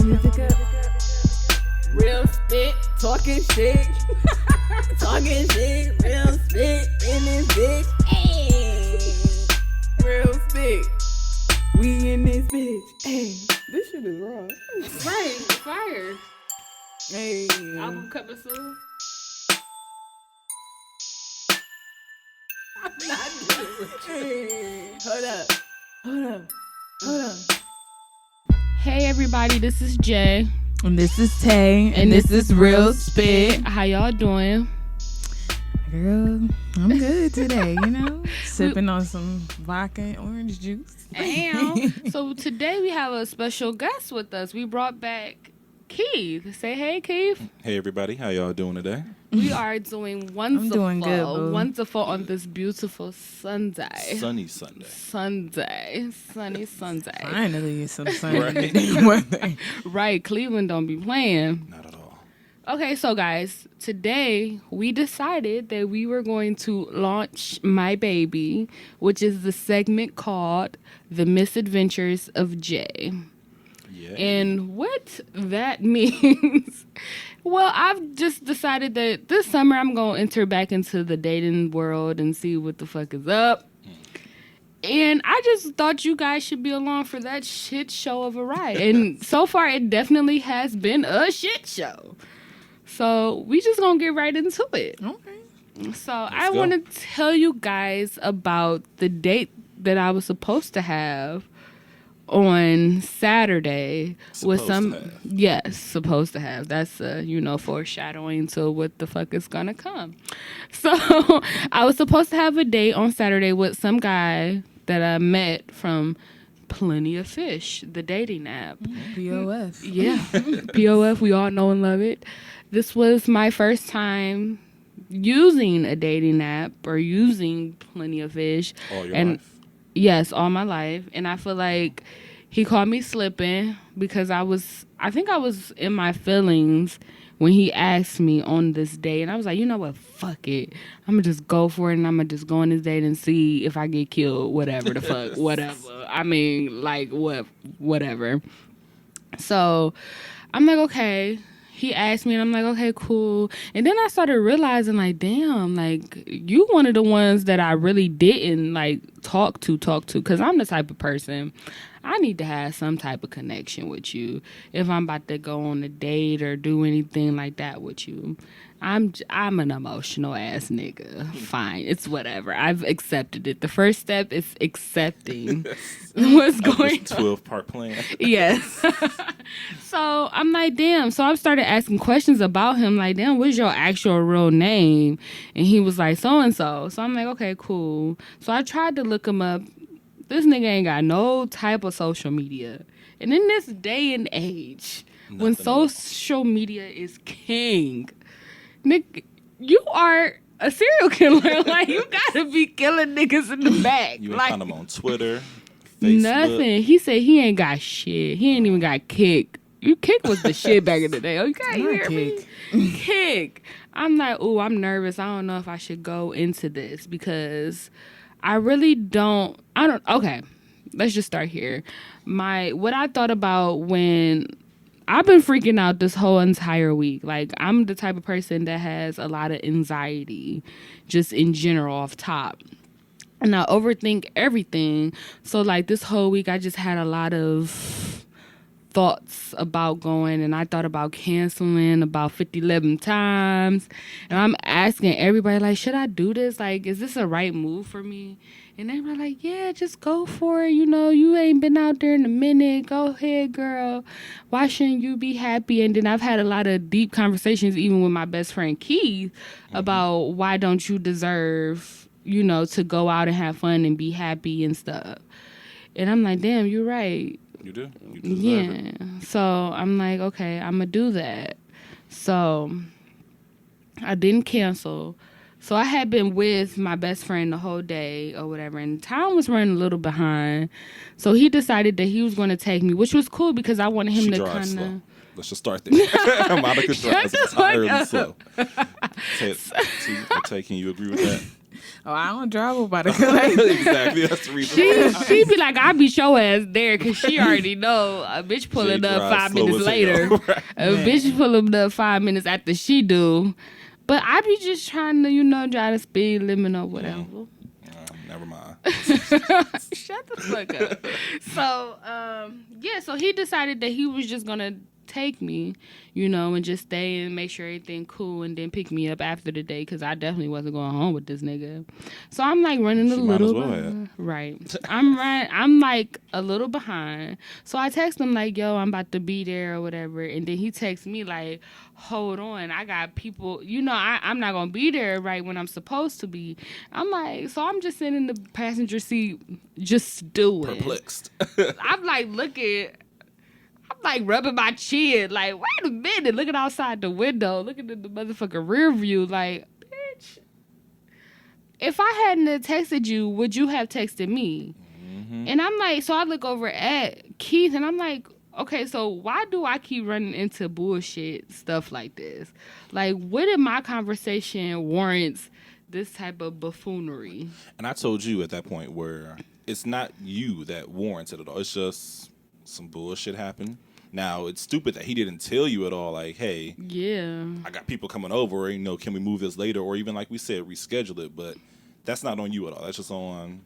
music up. Real spit, talking shit. Talking shit, real spit in this bitch. Hey. Real spit. We in this bitch. Hey. This shit is wrong. Right, fire. Hey. Album coming soon. I'm not doing it with you. Hey. Hold up. Hey everybody, this is Jay. And this is Tay. And this is Real Spit. How y'all doing? Girl, I'm good today, you know? Sipping on some vodka and orange juice. Damn. So today we have a special guest with us. We brought back Keith. Say hey, Keith. Hey everybody, how y'all doing today? We are doing wonderful. I'm doing good, boo. Wonderful on this beautiful Sunday. Sunny Sunday. Sunny Sunday. Finally, some sunny Right. weather. Right, Cleveland don't be playing. Not at all. Okay, so guys, today we decided that we were going to launch My Baby, which is the segment called The Misadventures of Jay. Yeah. And what that means, well, I've just decided that this summer I'm going to enter back into the dating world and see what the fuck is up. And I just thought you guys should be along for that shit show of a ride. And so far, it definitely has been a shit show. So we just going to get right into it. Okay. So I want to tell you guys about the date that I was supposed to have on Saturday with supposed to have. That's foreshadowing to what the fuck is gonna come. So I was supposed to have a date on Saturday with some guy that I met from Plenty of Fish, the dating app. POF. Yeah, POF. We all know and love it. This was my first time using a dating app or using Plenty of Fish. All your life? Yes, all my life. And I feel like he caught me slipping because I think I was in my feelings when he asked me on this date. And I was like, you know what? Fuck it. I'm going to just go for it and I'm going to just go on this date and see if I get killed. Whatever the fuck. Whatever. I mean, like, whatever. So I'm like, okay. He asked me, and I'm like, okay, cool. And then I started realizing, like, damn, like, you one of the ones that I really didn't, like, talk to. Because I'm the type of person, I need to have some type of connection with you if I'm about to go on a date or do anything like that with you. I'm an emotional ass nigga. Fine. It's whatever. I've accepted it. The first step is accepting what's going on. 12-part plan. Yes. So I'm like, damn. So I started asking questions about him. Like, damn, what's your actual real name? And he was like, so-and-so. So I'm like, okay, cool. So I tried to look him up. This nigga ain't got no type of social media. And in this day and age, when social media is king, Nick, you are a serial killer. Like, you gotta be killing niggas in the back. You like, found him on Twitter, Facebook. Nothing. He said he ain't got shit. He ain't even got Kick. Kick was the shit back in the day. Okay, you hear me? Kick. I'm like, ooh, I'm nervous. I don't know if I should go into this because I really don't. Okay, let's just start here. What I thought about when I've been freaking out this whole entire week. Like, I'm the type of person that has a lot of anxiety just in general off top. And I overthink everything. So, like, this whole week, I just had a lot of thoughts about going. And I thought about canceling about 11 times. And I'm asking everybody, like, should I do this? Like, is this a right move for me? And they were like, yeah, just go for it. You know, you ain't been out there in a minute. Go ahead, girl. Why shouldn't you be happy? And then I've had a lot of deep conversations, even with my best friend Keith, about why don't you deserve, to go out and have fun and be happy and stuff. And I'm like, damn, you're right. You do? You deserve it. So I'm like, okay, I'm going to do that. So I didn't cancel. So I had been with my best friend the whole day or whatever, and time was running a little behind. So he decided that he was going to take me, which was cool because I wanted him to kind of... Let's just start there. Monica drives entirely slow. Taking you agree with that? Oh, I don't drive about it. Like, Exactly. That's the reason. She be like, I be show ass there because she already know a bitch pulling Jay up drives 5 slow minutes as hell. later. Right. A bitch pulling up 5 minutes after she do. But I be just trying to, drive the speed limit or whatever. Never mind. Shut the fuck up. So, so he decided that he was just going to take me, and just stay and make sure everything cool and then pick me up after the day because I definitely wasn't going home with this nigga. So I'm like running a little behind. Right. I'm like a little behind. So I text him like, yo, I'm about to be there or whatever. And then he texts me like, hold on, I got people, I'm not going to be there right when I'm supposed to be. I'm like, so I'm just sitting in the passenger seat just stewing. Perplexed. I'm like rubbing my chin, like, wait a minute, looking outside the window, looking at the motherfucking rear view, like, bitch, if I hadn't have texted you, would you have texted me? Mm-hmm. And I'm like, so I look over at Keith, and I'm like, okay, so why do I keep running into bullshit stuff like this? Like, what in my conversation warrants this type of buffoonery? And I told you at that point where it's not you that warrants it at all. It's just some bullshit happened. Now, it's stupid that he didn't tell you at all, like, hey, I got people coming over, can we move this later? Or even, like we said, reschedule it. But that's not on you at all. That's just on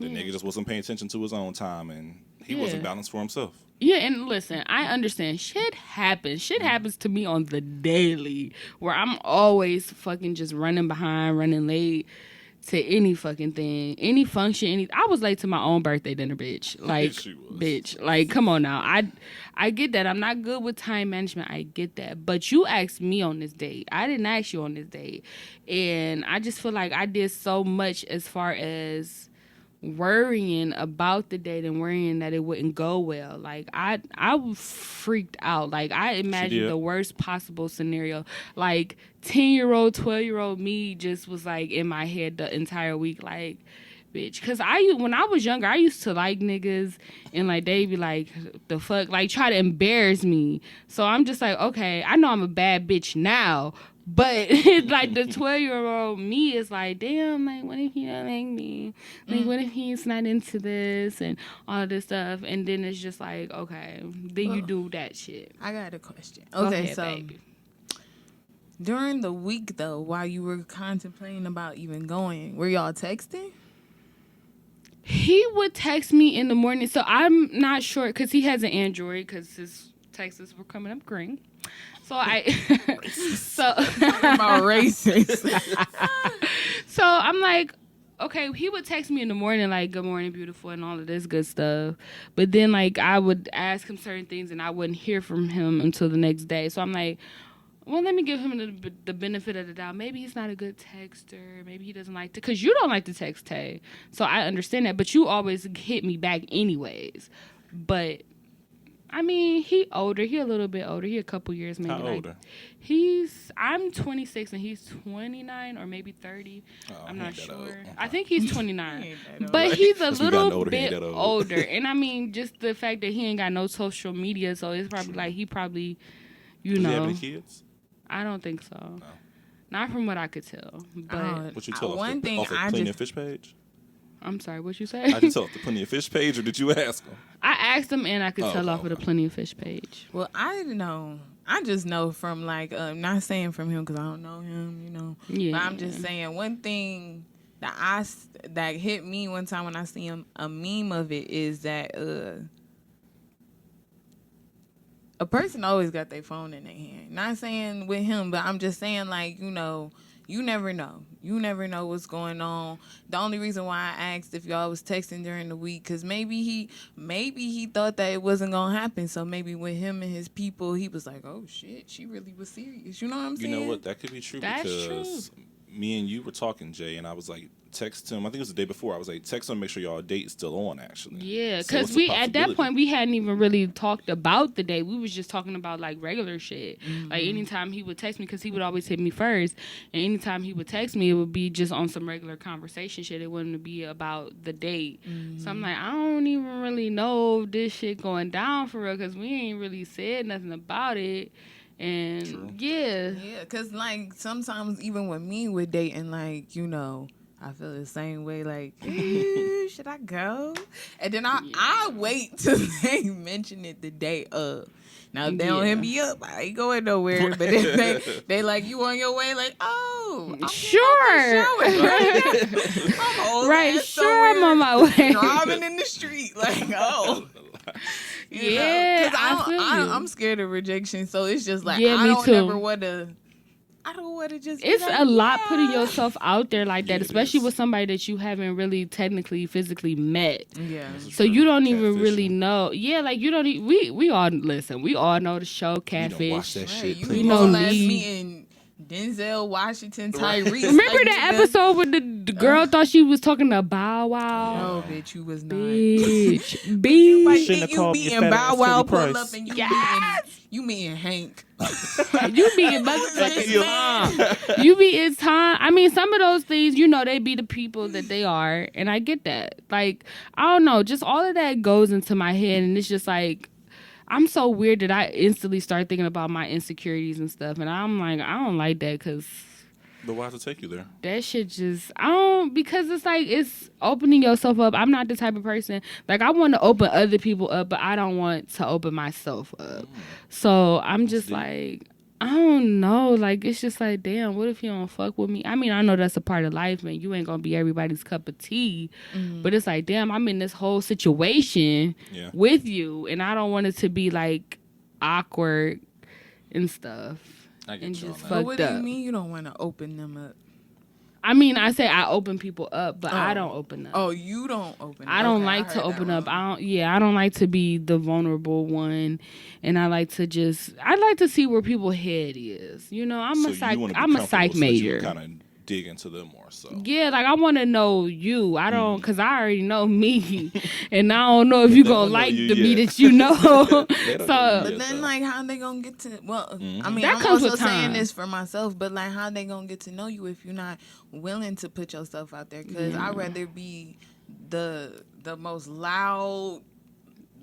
the nigga just wasn't paying attention to his own time, and he wasn't balanced for himself. Yeah, and listen, I understand. Shit happens. Shit happens to me on the daily, where I'm always fucking just running behind, running late to any fucking thing, any function, I was late to my own birthday dinner, bitch. Like, bitch. Like, come on now. I get that. I'm not good with time management. I get that. But you asked me on this date. I didn't ask you on this date. And I just feel like I did so much as far as worrying about the date and worrying that it wouldn't go well. Like, I was freaked out. Like, I imagined the worst possible scenario. Like, 10-year-old, 12-year-old me just was, like, in my head the entire week. Like, bitch. Because when I was younger, I used to like niggas and, like, they be like, the fuck? Like, try to embarrass me. So I'm just like, okay, I know I'm a bad bitch now. But it's like the 12-year-old me is like, damn, like, what if he don't like me? Like, what if he's not into this and all of this stuff? And then it's just like, okay, then you do that shit. I got a question. Go Okay, ahead, so baby. During the week, though, while you were contemplating about even going, were y'all texting? He would text me in the morning. So I'm not sure because he has an Android because his texts were coming up green. So about racist. So I'm like, okay, he would text me in the morning like, good morning, beautiful, and all of this good stuff. But then, like, I would ask him certain things and I wouldn't hear from him until the next day. So I'm like, well, let me give him the benefit of the doubt. Maybe he's not a good texter. Maybe he doesn't like to, because you don't like to text, Tay. So I understand that. But you always hit me back anyways. But I mean, he older. He a little bit older. He a couple years maybe. How older? I'm 26 and he's 29 or maybe 30. I'm not sure. Okay. I think he's 29. But he's a little bit older. And I mean, just the fact that he ain't got no social media, so it's probably like he probably, Does he have any kids? I don't think so. No. Not from what I could tell. But what you tell one off thing the Plenty of Fish page? I'm sorry, what you say? I just tell off the Plenty of Fish page, or did you ask him? I asked him, and I could tell off of the Plenty of Fish page. Well, I didn't know. I just know from, like, not saying from him because I don't know him, Yeah. But I'm just saying one thing that hit me one time when I see him, a meme of it is that a person always got their phone in their hand. Not saying with him, but I'm just saying, like, you never know. You never know what's going on. The only reason why I asked if y'all was texting during the week, because maybe he thought that it wasn't going to happen. So maybe with him and his people, he was like, oh, shit, she really was serious. You know what I'm saying? You know what? That could be true. That's because me and you were talking, Jay, and I was like, text him. I think it was the day before. I was like, text him, make sure y'all date's still on, actually. Yeah, because at that point, we hadn't even really talked about the date. We was just talking about, like, regular shit. Mm-hmm. Like, anytime he would text me, because he would always hit me first, and anytime he would text me, it would be just on some regular conversation shit. It wouldn't be about the date. Mm-hmm. So I'm like, I don't even really know if this shit going down for real, because we ain't really said nothing about it. And, True. Yeah, because, like, sometimes even with me with dating, like, I feel the same way. Like, should I go? And then I wait till they mention it the day of. Now, if they don't hit me up, I ain't going nowhere. But if they like, you on your way, like, I'm sure. I'm right, sure, I'm on my way. Driving in the street, like, yeah, I'm scared of rejection, so it's just like, I don't want to just. It's a lot putting yourself out there like that, especially with somebody that you haven't really technically physically met. Yeah. So you don't even really know. Yeah, like you don't. We all listen. We all know the show Catfish. You don't watch that shit. You know meeting Denzel Washington, Tyrese. Remember that episode when the girl thought she was talking to Bow Wow? No, bitch, you was not. Bitch. You meeting Bow Wow, pull up, and you meeting Hank. You meeting motherfucking Tom. You meeting Tom. I mean, some of those things, they be the people that they are, and I get that. Like, I don't know, just all of that goes into my head, and it's just like, I'm so weird that I instantly start thinking about my insecurities and stuff, and I'm like, I don't like that because. But why does it take you there? That shit just, because it's like, it's opening yourself up. I'm not the type of person, like, I want to open other people up, but I don't want to open myself up. So I'm just like, I don't know. Like, it's just like, damn, what if you don't fuck with me? I mean, I know that's a part of life, man. You ain't going to be everybody's cup of tea. But it's like, damn, I'm in this whole situation with you, and I don't want it to be, like, awkward and stuff. I get and you just on that. fucked What do up. you mean you don't want to open them up? I mean, I say I open people up, but I don't open up. Oh, you don't open up. I don't like to open up. I don't like to be the vulnerable one, and I like to see where people's head is. I'm a psych major. Kind of dig into them more. So yeah, like I want to know you. I don't, because I already know me, and I don't know if you gonna like the me that you know. But then, like, how they gonna get to? Well, I mean, that I'm comes also with time. saying this for myself, but like, how they gonna get to know you if you're not willing to put yourself out there? Because I'd rather be the most loud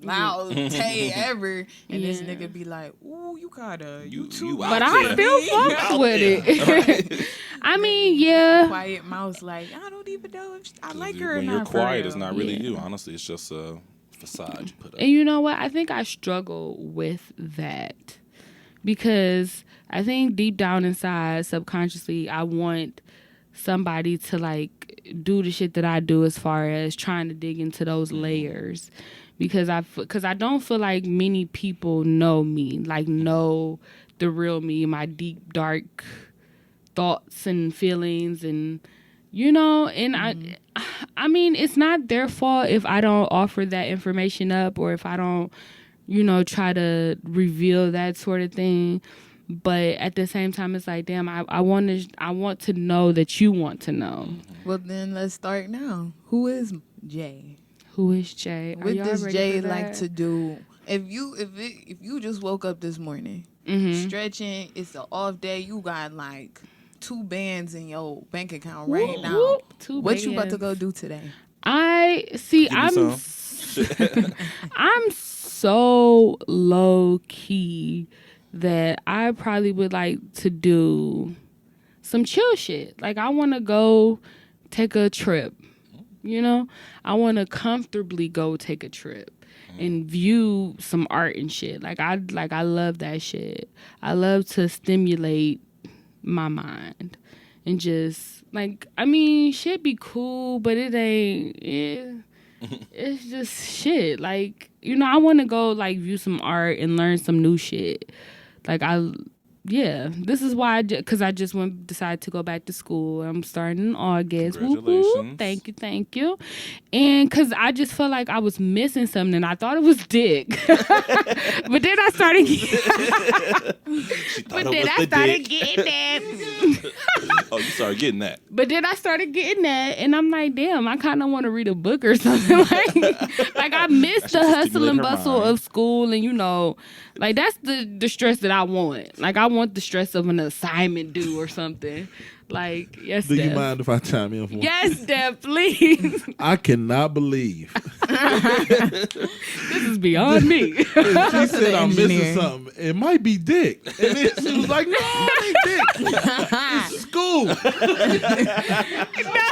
Tay ever, and this nigga be like, "Ooh, you kinda, you too." But I still fucks with it. I mean, yeah. Quiet mouse, like, I don't even know if I like her or when not. You're quiet, it's real. not really you. Honestly, it's just a facade you put up. And you know what? I think I struggle with that because I think deep down inside, subconsciously, I want somebody to like do the shit that I do as far as trying to dig into those layers. Because I don't feel like many people know me, like know the real me, my deep, dark thoughts and feelings, and and I mean, it's not their fault if I don't offer that information up or if I don't, try to reveal that sort of thing. But at the same time, it's like, damn, I want to know that you want to know. Well, then let's start now. Who is Jay? Who is Jay? What does Jay like to do? If you just woke up this morning, stretching, it's an off day, you got like 2 bands in your bank account right now. Whoop, what you about to go do today? I'm so low key that I probably would like to do some chill shit. Like, I want to go take a trip. I want to comfortably go take a trip and view some art and shit. I love that shit. I love to stimulate my mind and just shit be cool, but it ain't. It's just shit. I want to go view some art and learn some new shit. This is why because I just decided to go back to school. I'm starting in August. Congratulations. Woo-hoo. Thank you. And because I just felt like I was missing something. And I thought it was dick. But then I started getting that. Oh, you started getting that. But then I started getting that. And I'm like, damn, I kind of want to read a book or something. like I missed the hustle and bustle of school. And, that's the stress that I want. I want the stress of an assignment due or something. Yes, Do Steph. you mind if I chime in for Yes, Steph, please. I cannot believe. This is beyond me. She said I'm missing something. It might be dick. And then she was like, no, it ain't dick. It's school. school.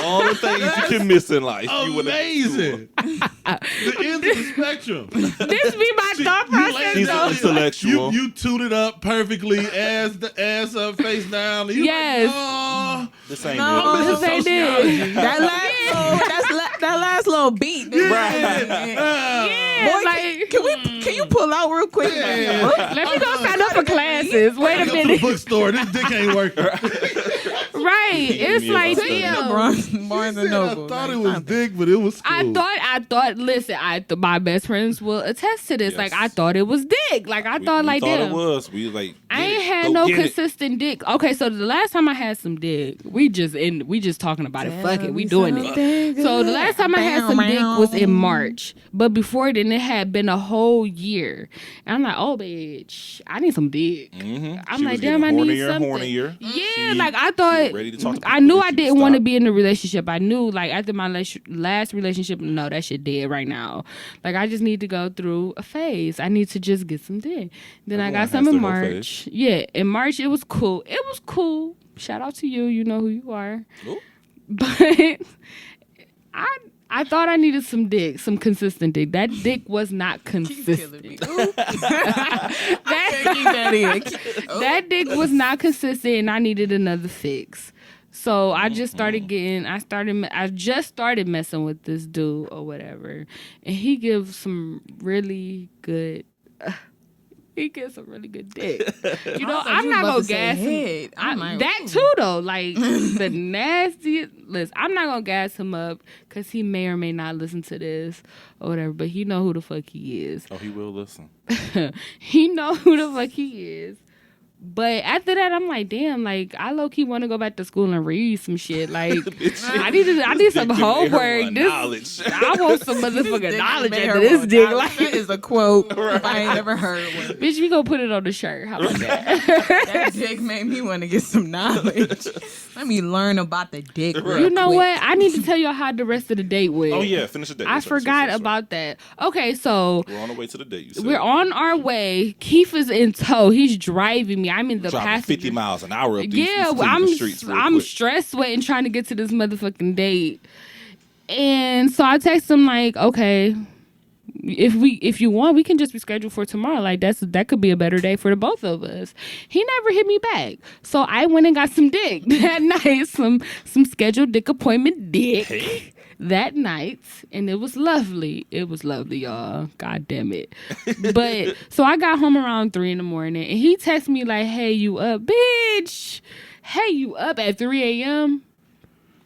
All the things you can miss in life. You would've- Amazing. The end of the spectrum. This be my thought process. She's though. intellectual. You tooted up perfectly, ass up, face down. And you Yes. Like, oh. This ain't No, real. This ain't it. that last little beat. Yeah, Boy, like, can you pull out real quick? Yeah. let me go sign up for classes. Wait a Go to the minute. bookstore. This dick ain't working. Right. It's me like, about that. damn. Barnes I and Noble. thought it was dick, but it was cool. I thought, listen, my best friends will attest to this. Yes. Like, I thought it was dick. Like, I thought, we like, thought damn. it was. We like. I get ain't it. had Go no get it. consistent dick. Okay, so the last time I had some dick, we just talking about it. Fuck it, we doing it. So the last time I had some dick was in March, but before then it had been a whole year. And I'm like, oh bitch, I need some dick. Mm-hmm. I'm like, damn, I need something. Hornier. Yeah, She- like I she thought. ready to talk to I people, knew but I she didn't want to stopped. be in a relationship. I knew, like, after my last relationship, no, that shit dead right now. Like, I just need to go through a phase. I need to just get some dick. Then I got Everyone some has in their whole March. Yeah, in March it was cool. It was cool. Shout out to you. You know who you are. Ooh. But I thought I needed some dick, some consistent dick. That dick was not consistent. That dick was not consistent, and I needed another fix. So I just started I just started messing with this dude or whatever, and he gives some really good. He gets some really good dick. You know, I'm not gonna gas him. That too, though. Like the nastiest. Listen, I'm not gonna gas him up because he may or may not listen to this or whatever. But he know who the fuck he is. Oh, he will listen. He know who the fuck he is. But after that, I'm like, damn, like, I low-key want to go back to school and read some shit. Like, I need some homework. Knowledge. I want some motherfucking knowledge into this dick. Like, that is a quote if I ain't never heard one. bitch, we gonna put it on the shirt. How about that? That dick made me want to get some knowledge. Let me learn about the dick. Real You know quick. what? I need to tell y'all how the rest of the date went. Oh yeah, finish the date. I forgot about that. Okay, so We're on the way to the date. You said. we're on our way. Keith is in tow. He's driving me. I'm in the Driving passenger. 50 miles an hour up these Yeah, Cleveland streets real I'm quick. stress sweating trying to get to this motherfucking date. And so I text him like, okay, if you want, we can just reschedule for tomorrow. Like that could be a better day for the both of us. He never hit me back. So I went and got some dick that night, some scheduled dick appointment dick. That night, and it was lovely. It was lovely, y'all. God damn it. But so I got home around 3 a.m, and he texted me like, "Hey, you up, bitch? Hey, you up at 3 a.m?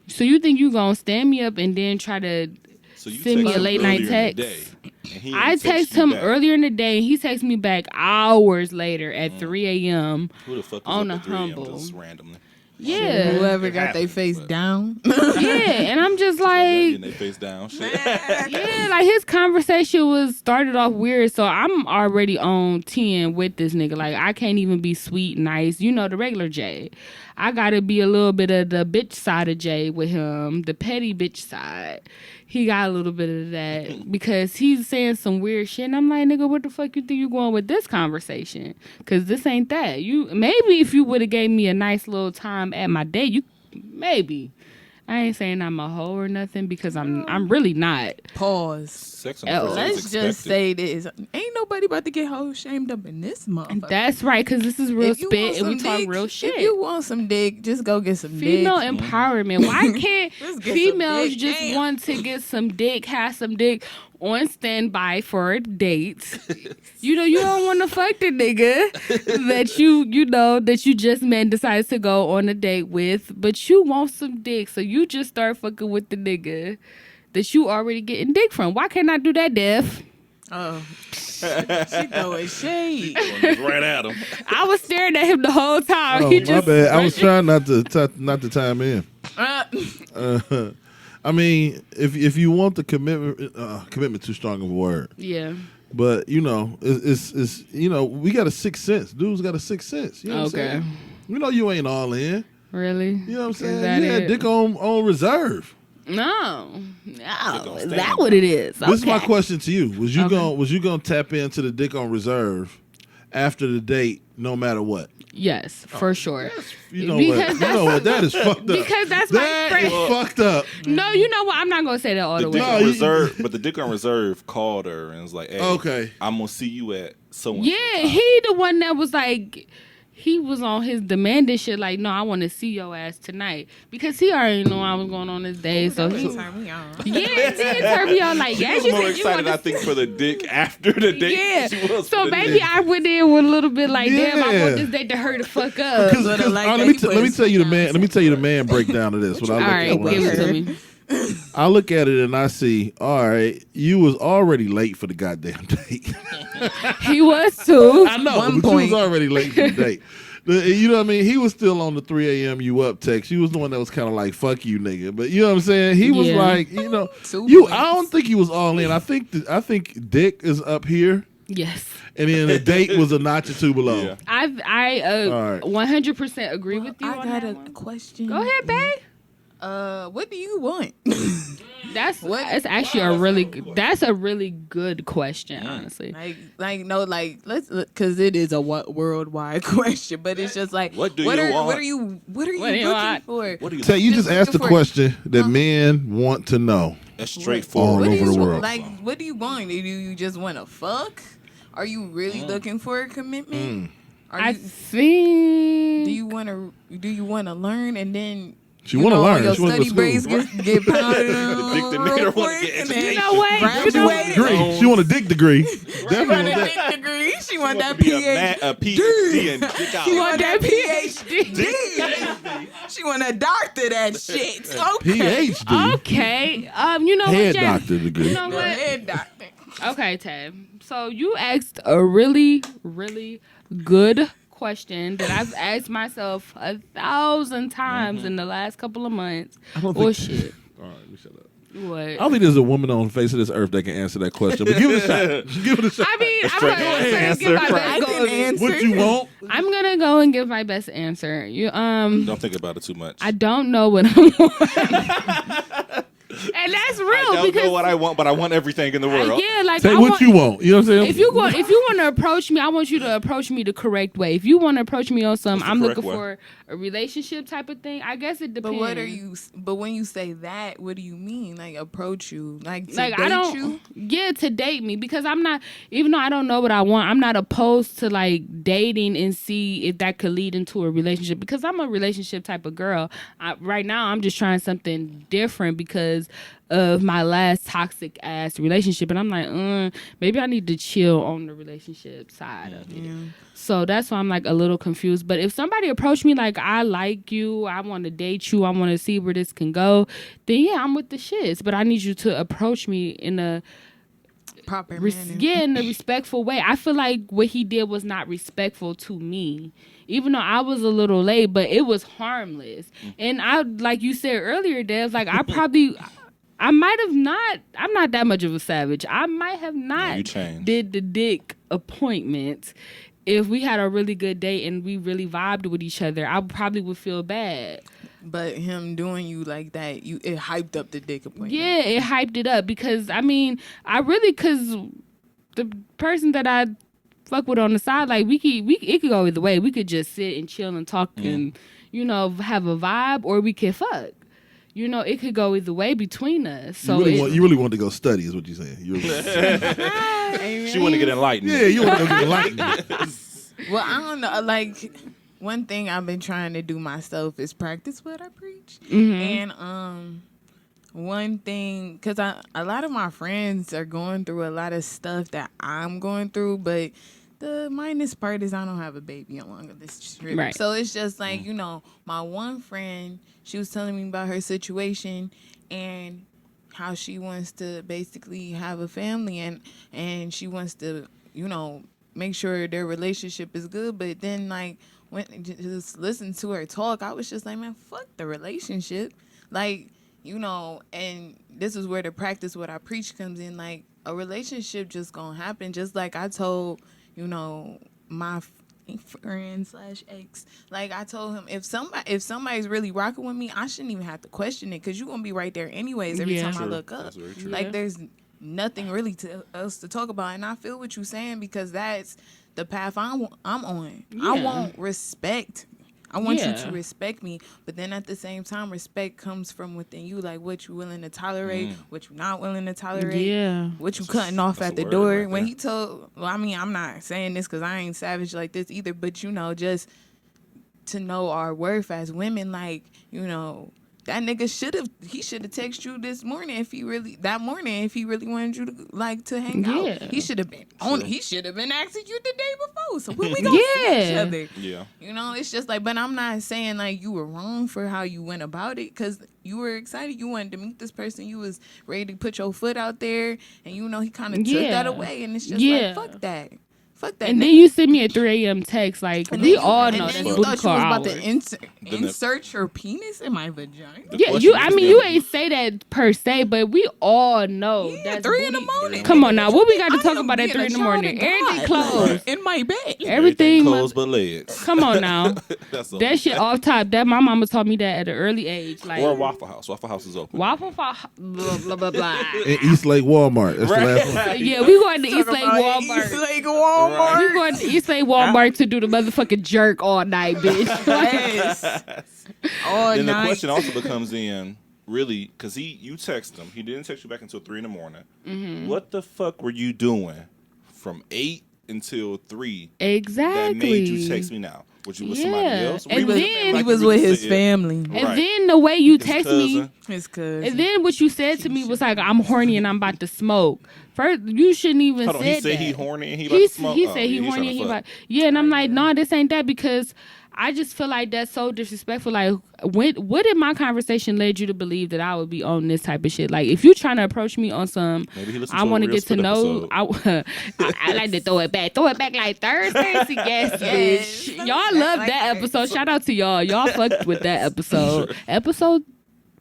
So you think you gonna stand me up and then try to So you send me texted a late night earlier in the text?" day, and he I didn't text texted you him back. earlier in the day, and he texted me back hours later at 3 a.m. Who the fuck is on up a at 3 a.m. humble. just randomly? Yeah, Whoever It got their happened, face but- down. yeah, and I'm just Getting like, their face down. Shit. yeah, like his conversation was started off weird, so I'm already on 10 with this nigga. Like I can't even be sweet, nice, you know, the regular Jay. I gotta be a little bit of the bitch side of Jay with him, the petty bitch side. He got a little bit of that because he's saying some weird shit, and I'm like, nigga, what the fuck you think you going with this conversation? Because this ain't that. You maybe if you would have gave me a nice little time at my date, you maybe. I ain't saying I'm a hoe or nothing because I'm really not. Pause. Sex on the first date is Let's just expected. say this: ain't nobody about to get hoe shamed up in this motherfucker. That's right, because this is real If you spit want and we some talk dick, real shit. If you want some dick, just go get some Female dick. empowerment. Why can't Let's get some females dick. just Damn. want to get some dick, have some dick on standby for a date? You know, you don't want to fuck the nigga that you just met and decides to go on a date with, but you want some dick, so you just start fucking with the nigga that you already getting dick from. Why can't I do that, Def? Oh, she throwing shade. Just right at him. I was staring at him the whole time. Oh, He my just bad. I was trying not to time in. Uh, I mean, if you want the commitment too strong of a word. yeah. But you know, it's you know, we got a sixth sense. Dude's got a sixth sense. You know what I'm saying? You know, you ain't all in. Really? You know what I'm saying? Is that You had it? dick on reserve. No, gonna is stand that by. what it is? This is my Okay. question to you: Was you Okay. gonna tap into the dick on reserve after the date no matter what. Yes, for sure. You know what? That is fucked up. Because that's my friend. That is fucked up. No, you know what? I'm not gonna say that all the way. But the dick on reserve called her and was like, "Hey, okay, I'm gonna see you at so." Yeah, he the one that was like. He was on his demanding shit like, no, I want to see your ass tonight. Because he already know I was going on this day. So he turned me on. Yeah, he turned me on. Like, yeah, she was more excited, I think, for the dick after the date. Yeah. So maybe I went in with a little bit like, damn, I want this date to hurry the fuck up. Let me tell you the man breakdown of this. All right, give it to me. I look at it and I see, all right, you was already late for the goddamn date. He was too. I know, but you was already late for the date. You know what I mean? He was still on the 3 a.m. you up text. He was the one that was kind of like, fuck you, nigga. But you know what I'm saying? He was like, you know, I don't think he was all in. I think dick is up here. Yes. And then the date was a notch or two below. Yeah. I 100% agree with you. I got a question. Go ahead, babe. What do you want? That's actually a really good question, honestly. Let's because it is a worldwide question, but it's just like what are you looking for? You just asked the question that men want to know. That's straightforward all over the world. Like, what do you want? Do you just want to fuck? Are you really looking for a commitment? I think. Do you want to learn and then? She want to learn. Your she want to study braids get pounded on. You know what? She want a dick degree. She want a dick degree. She want that PhD. She want that PhD. She want to doctor that shit. Okay. PhD. Okay. You know Head what? doctor degree. You know what? Head doctor. Okay, Tab. So you asked a really, really good question that I've asked myself 1,000 times in the last couple of months. Shit. All right, let me shut up. What? I don't think there's a woman on the face of this earth that can answer that question. But give it a shot. Give it a shot. I mean, I'm gonna give my best answer. What you want? I'm gonna go and give my best answer. Don't think about it too much. I don't know what I want. And that's real. I don't know what I want, but I want everything in the world. Yeah, like say what you want. You know what I'm saying? If you want to approach me, I want you to approach me the correct way. If you want to approach me on something, I'm looking for a relationship type of thing. I guess it depends. But when you say that, what do you mean? Like approach you, like to date I don't. You? Yeah, to date me because I'm not. Even though I don't know what I want, I'm not opposed to like dating and see if that could lead into a relationship because I'm a relationship type of girl. Right now, I'm just trying something different because of my last toxic ass relationship, and I'm like, maybe I need to chill on the relationship side of it. Yeah. So that's why I'm like a little confused. But if somebody approached me like, I like you, I want to date you, I want to see where this can go, then yeah, I'm with the shits. But I need you to approach me in a proper manner. Yeah, in a respectful way. I feel like what he did was not respectful to me. Even though I was a little late, but it was harmless. And I, like you said earlier, Dev, like I might have not. I'm not that much of a savage. I might have not did the dick appointment. If we had a really good date and we really vibed with each other, I probably would feel bad. But him doing you like that, it hyped up the dick appointment. Yeah, it hyped it up because because the person that I fuck with on the side, like it could go either way. We could just sit and chill and talk and have a vibe, or we could fuck. It could go either way between us. So you really want to go study, is what you're saying. She want to get enlightened. Yeah, you want to get enlightened. Well, I don't know. Like, one thing I've been trying to do myself is practice what I preach. Mm-hmm. And one thing, because a lot of my friends are going through a lot of stuff that I'm going through, but the minus part is I don't have a baby along with this trip. Right. So it's just like, my one friend, she was telling me about her situation and how she wants to basically have a family and she wants to, make sure their relationship is good. But then, like, when just listen to her talk, I was just like, man, fuck the relationship. Like, and this is where the practice what I preach comes in. Like, a relationship just gonna happen. Just like I told, my friend / ex, like I told him, if somebody's really rocking with me, I shouldn't even have to question it because you're gonna be right there anyways every time I look up. Like, there's nothing really else to talk about. And I feel what you're saying because that's the path I'm on. Yeah. I want respect. I want you Yeah. to respect me, but then at the same time, respect comes from within you. Like what you willing to tolerate, what you not willing to tolerate, Yeah. what you cutting off at the word door. right When there. he told, well, I mean, I'm not saying this because I ain't savage like this either, but you know, just to know our worth as women, like, you know, that nigga should have texted you this morning if he really wanted you to like to hang out. Yeah. He should have been on. He should have been asking you the day before. So when we gonna see each Yeah. other? Yeah. You know, it's just like, but I'm not saying like you were wrong for how you went about it, because you were excited. You wanted to meet this person. You was ready to put your foot out there, and you know he kind of took that away, and it's just like fuck that. Fuck that. And then you send me a 3 a.m. text like, we all know and then that's you booty thought you call was about hours. to insert your penis in my vagina. The Yeah, question I is mean, now, you ain't say that per se, but we all know that's 3 in the booty. morning. Come on now, what we got to I talk am about at being 3 a in the child morning? of Everything God. closed. In my bed. Everything closed but legs. Come on now. That's all. That shit off top. That my mama taught me that at an early age. Like Or Waffle House. Waffle House is open. Waffle blah blah blah blah. In East Lake Walmart. That's the last one. Yeah, we going to East Lake Walmart. East Lake Walmart. We going to East Lake Walmart to do the motherfucking jerk all night, bitch. Yes. All Then the night. question also becomes in, really, because you text him. He didn't text you back until 3 in the morning. Mm-hmm. What the fuck were you doing from 8 until 3 Exactly. that made you text me now? Was you with somebody Yeah. else? And Were you then- like He was you with really his said? family. And Right. then the way you His text me, cousin. His cousin. and then what you said to me was like, I'm horny and I'm about to smoke. First, you shouldn't even Hold on, say he said that. he horny and he about to smoke? He Oh, said he yeah, horny and tryna he fuck. about, yeah, and I'm like, no, this ain't that, because I just feel like that's so disrespectful. Like, what in my conversation led you to believe that I would be on this type of shit? Like, if you trying to approach me on some, Maybe he listened I to a want to Real get to Spit know. episode. I like to throw it back like Thursdays. Yes, bitch. Y'all love that episode. Shout out to y'all. Y'all fucked with that episode.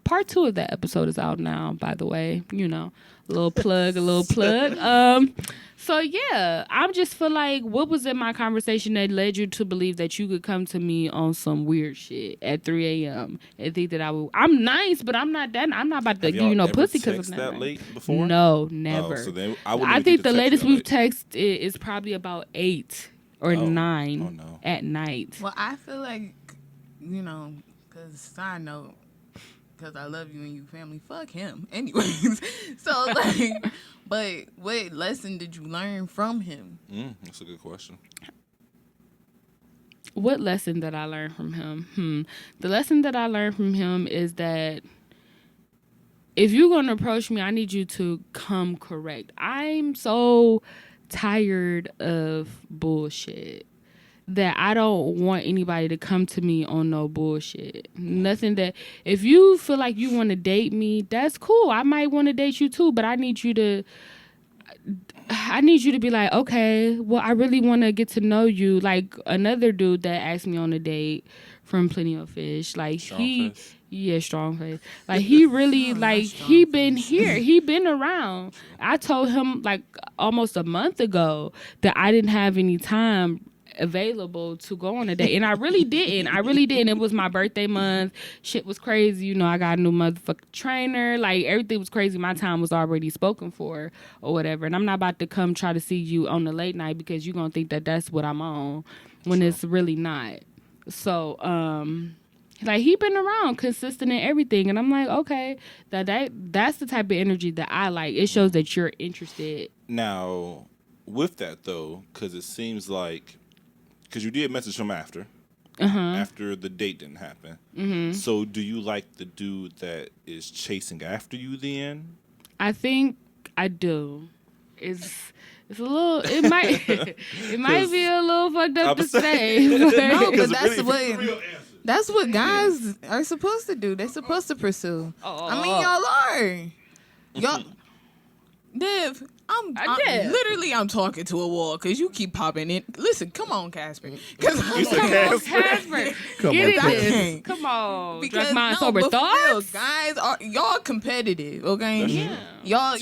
Part 2 of that episode is out now, by the way. You know, a little plug. So yeah, I'm just feel like, what was in my conversation that led you to believe that you could come to me on some weird shit at 3 a.m. and think that I'm nice, but I'm not that. I'm not about to Have give you y'all no ever pussy because text of that that. late before? No, never. Oh, so then I wouldn't I even think get to the text latest you we've that late. texted is probably about 8 or 9 Oh, no. at night. Well, I feel like, you know, because side note, because I love you and you family, fuck him. Anyways, so like, but what lesson did you learn from him? That's a good question. What lesson that I learned from him? The lesson that I learned from him is that if you're going to approach me, I need you to come correct. I'm so tired of bullshit that I don't want anybody to come to me on no bullshit. Nothing that, if you feel like you want to date me, that's cool. I might want to date you too, but I need you to be like, okay, well, I really want to get to know you. Like another dude that asked me on a date from Plenty of Fish, like strong face. Like he really, like he been here, he been around. I told him like almost a month ago that I didn't have any time available to go on a date, and I really didn't. It was my birthday month. Shit was crazy, you know. I got a new motherfucking trainer. Like everything was crazy. My time was already spoken for, or whatever. And I'm not about to come try to see you on the late night because you're gonna think that that's what I'm on when it's really not. So, like he been around, consistent in everything, and I'm like, okay, that's the type of energy that I like. It shows that you're interested. Now, with that though, because it seems like, because you did message him after the date didn't happen. Mm-hmm. So do you like the dude that is chasing after you then? I think I do. It's a little, it might be a little fucked up to say. No, but really, that's what guys are supposed to do. They're supposed to pursue. I mean, y'all are. Dev, I'm literally I'm talking to a wall because you keep popping in. Listen, come on, Casper. Casper. Come Get on, it Casper. this. Come on. Because Drink mine sober but for real, thoughts. guys y'all competitive, okay? Yeah. Y'all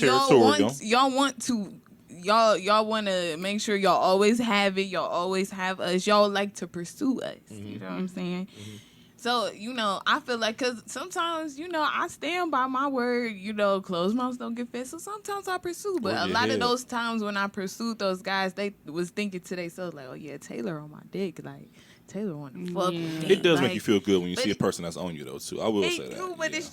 want to make sure y'all always have it. Y'all always have us. Y'all like to pursue us. You know what I'm saying? So, I feel like, because sometimes, I stand by my word, closed mouths don't get fed. So sometimes I pursue. But a lot of those times when I pursued those guys, they was thinking to themselves, like, oh, yeah, Taylor on my dick. Like, Taylor want to fuck with me. It does make you feel good when you see a person that's on you, though, too. I will say that. But it's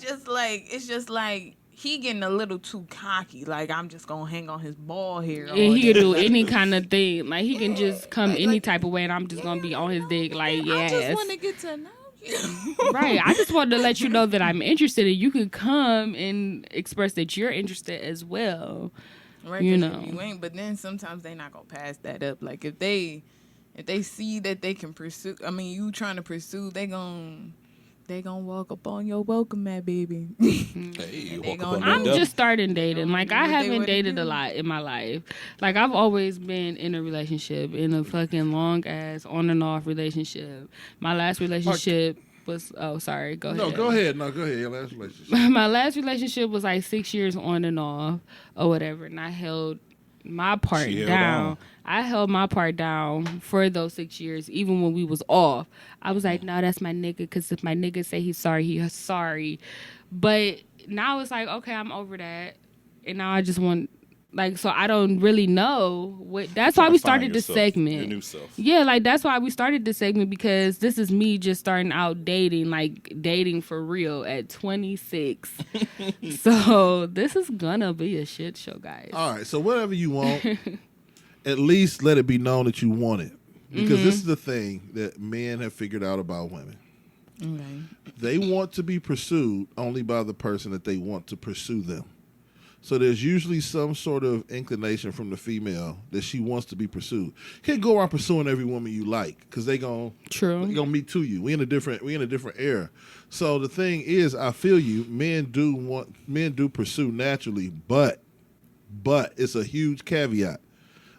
just like, he getting a little too cocky. Like, I'm just going to hang on his ball here. And he can do any kind of thing. Like, he can just come any type of way, and I'm just going to be on his dick. Like, yes. I just want to get to know you. Right. I just wanted to let you know that I'm interested, and you could come and express that you're interested as well. Right, you ain't. But then sometimes they not going to pass that up. Like, if they see that they can pursue, you trying to pursue, they gonna walk up on your welcome mat, baby. I'm just starting dating. Like, I haven't dated a lot in my life. Like, I've always been in a relationship, in a fucking long ass on and off relationship. My last relationship was sorry, go ahead. No, go ahead. Your last relationship. My last relationship was like 6 years on and off or whatever, and I held my part down. I held my part down for those 6 years, even when we was off. I was like, no, that's my nigga, because if my nigga say he's sorry. But now it's like, okay, I'm over that. And now I just want, like, so I don't really know what. That's why we started this segment. Your new self. Yeah, like, that's why we started this segment, because this is me just starting out dating, like, dating for real at 26. So this is gonna be a shit show, guys. All right, so whatever you want, at least let it be known that you want it. Because this is the thing that men have figured out about women. Okay. They want to be pursued only by the person that they want to pursue them. So there's usually some sort of inclination from the female that she wants to be pursued. You can't go around pursuing every woman you like, because they gonna meet to you. We in a different era. So the thing is, I feel you. Men do pursue naturally, but it's a huge caveat.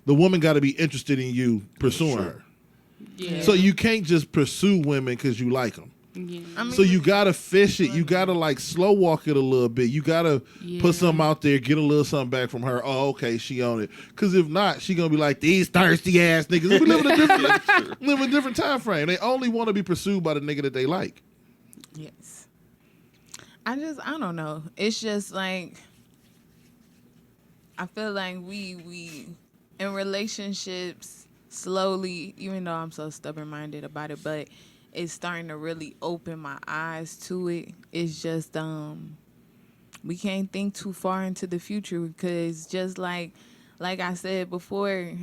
The woman got to be interested in you pursuing her. Yeah. So you can't just pursue women because you like them. Yeah. So you gotta fish it. You gotta like slow walk it a little bit. You gotta put something out there, get a little something back from her. Oh, okay, she on it. Because if not, she gonna be like, these thirsty ass niggas. We live in a different time frame. They only want to be pursued by the nigga that they like. Yes. I don't know. It's just like, I feel like we in relationships slowly, even though I'm so stubborn-minded about it, but it's starting to really open my eyes to it. It's just we can't think too far into the future, because just like I said before,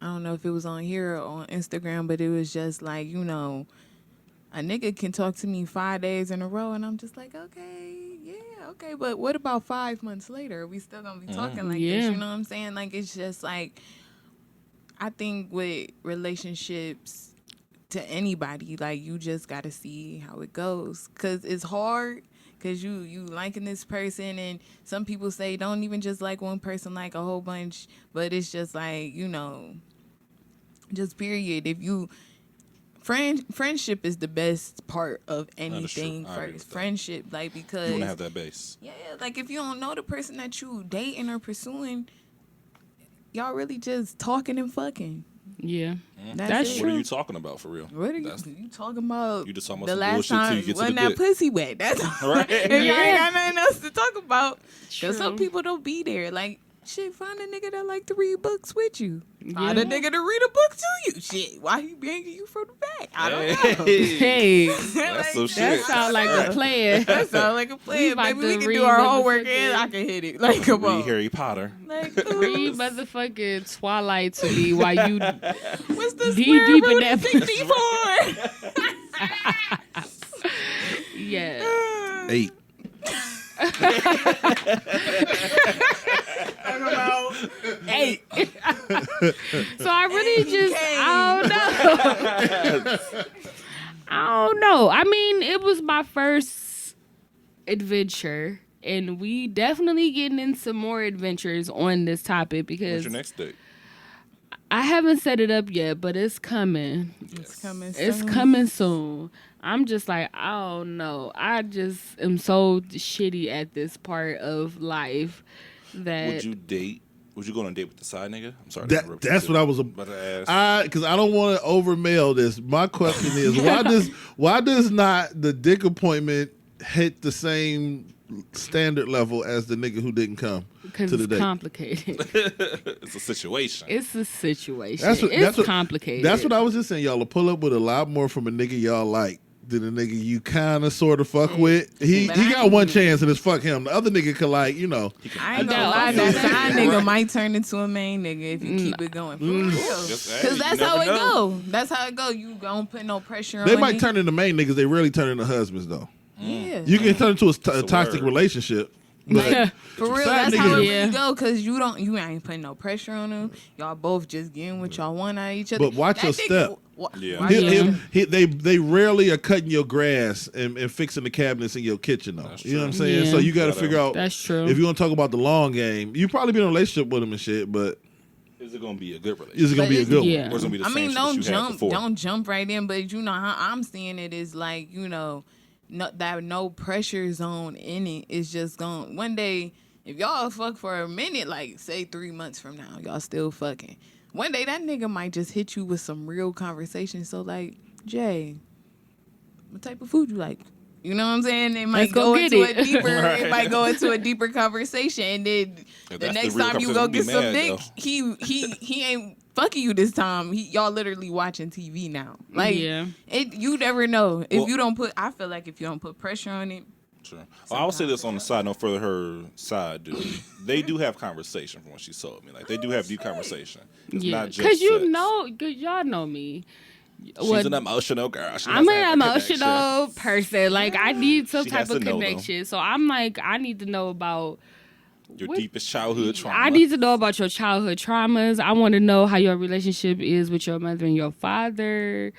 I don't know if it was on here or on Instagram, but it was just like, a nigga can talk to me 5 days in a row, and I'm just like, okay, but what about 5 months later? Are we still gonna be talking like this? You know what I'm saying? Like, it's just like, I think with relationships, to anybody, like, you just gotta see how it goes, because it's hard, because you liking this person, and some people say don't even just like one person, like a whole bunch, but it's just like, just period. If you friendship is the best part of anything. First friendship, like, because you want to have that base. Yeah, like, if you don't know the person that you dating or pursuing, y'all really just talking and fucking. Yeah, that's true. What are you talking about for real? What are you talking about? You just talking the about last some time bullshit till you get when to the that dick. pussy wet. That's right. If y'all ain't got nothing else to talk about, because some people don't be there. Like, shit, find a nigga that like to read books with you. Find a nigga to read a book to you. Shit, why he banging you from the back? I don't know. Hey, that's some shit. That sound like a plan. That sound like a plan. Maybe we can do our homework and I can hit it. Like, come on. Read Harry Potter. Like, read motherfucking Twilight to me while you what's the deep deep in that 64? Yeah. 8. About 8. So I really just, I don't know. I mean, it was my first adventure, and we definitely getting in some more adventures on this topic, because What's your next date? I haven't set it up yet, but it's coming. It's coming soon. It's coming soon. I'm just like, I don't know. I just am so shitty at this part of life that... Would you date Would you go on a date with the side nigga? I'm sorry. That's what I was about to ask. Because I don't want to overmail this. My question is, why does not the dick appointment hit the same standard level as the nigga who didn't come to the date? Because it's complicated. It's a situation. It's complicated. That's what I was just saying. Y'all will pull up with a lot more from a nigga y'all like than a nigga you kind of sort of fuck with. He got one chance and it's fuck him. The other nigga could I ain't gonna lie, that side nigga might turn into a main nigga if you keep it going. For real. Because that's how it go. That's how it go. You don't put no pressure on They might turn into main niggas. They rarely turn into husbands though. Yeah. You can turn into a toxic relationship. But for real, that's how it really go. Because you ain't putting no pressure on them. Y'all both just getting what y'all want out of each other. But watch your step. Yeah. They rarely are cutting your grass and fixing the cabinets in your kitchen though. You know what I'm saying? Yeah. So you got to figure out. That's true. If you want to talk about the long game, you probably be in a relationship with them and shit. But is it gonna be a good relationship? Is it gonna be a good one? Yeah. Or is it gonna be the same don't jump right in. But you know how I'm seeing it is like no pressure zone in it. It's just going one day. If y'all fuck for a minute, like say 3 months from now, y'all still fucking. One day that nigga might just hit you with some real conversation. So like, Jay, what type of food you like? You know what I'm saying? It might go into a deeper. Right. It might go into a deeper conversation, and then the next time you go get some dick, he ain't fucking you this time. Y'all literally watching TV now. Like, you never know if you don't put. I feel like if you don't put pressure on it. Sure. Well, I will say this on the side note for her side, dude. They do have conversation from what she told me. Like they do have deep conversation. It's not just because y'all know me. She's an emotional girl. I'm an emotional person. Like I need some type of connection. So I'm like, I need to know about your deepest childhood trauma. I need to know about your childhood traumas. I want to know how your relationship is with your mother and your father.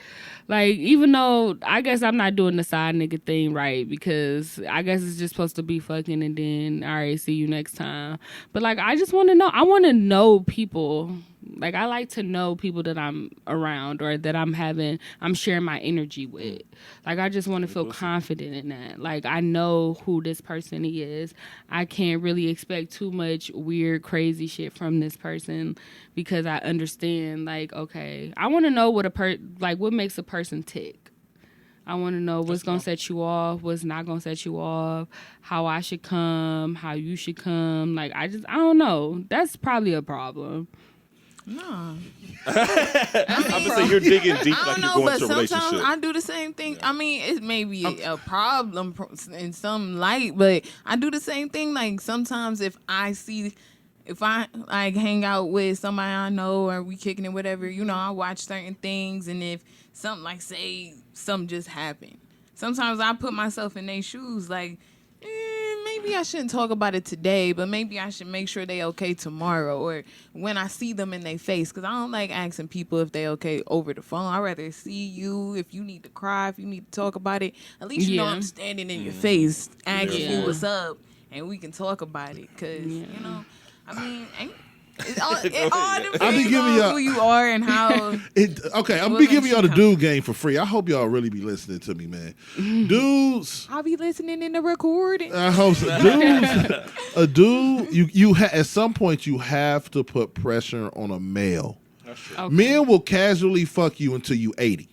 Like, even though I guess I'm not doing the side nigga thing right, because I guess it's just supposed to be fucking and then, all right, see you next time. But, like, I just want to know. I want to know people. Like, I like to know people that I'm around or that I'm sharing my energy with. Like, I just want to feel confident in that. Like, I know who this person is. I can't really expect too much weird, crazy shit from this person because I understand, like, okay, I want to know what what makes a person tick. I want to know what's going to set you off, what's not going to set you off, how I should come, how you should come. Like, I don't know. That's probably a problem. No. I'm gonna say you're digging deep like you're going to a relationship. Sometimes I do the same thing. Yeah. I mean, it may be a problem in some light, but I do the same thing. Like sometimes if I like hang out with somebody I know or we kicking it, whatever, I watch certain things, and if something like say something just happened, sometimes I put myself in their shoes, like. Maybe I shouldn't talk about it today, but maybe I should make sure they okay tomorrow or when I see them in their face. Because I don't like asking people if they okay over the phone. I'd rather see you. If you need to cry, if you need to talk about it, at least you know I'm standing in your face asking you what's up and we can talk about it. Because, I mean, it all depends on who you are and how. I'm be giving y'all the dude game for free. I hope y'all really be listening to me, man. Dudes, I'll be listening in the recording. I hope so. Dudes, a dude, you at some point you have to put pressure on a male. That's true. Okay. Men will casually fuck you until you 80.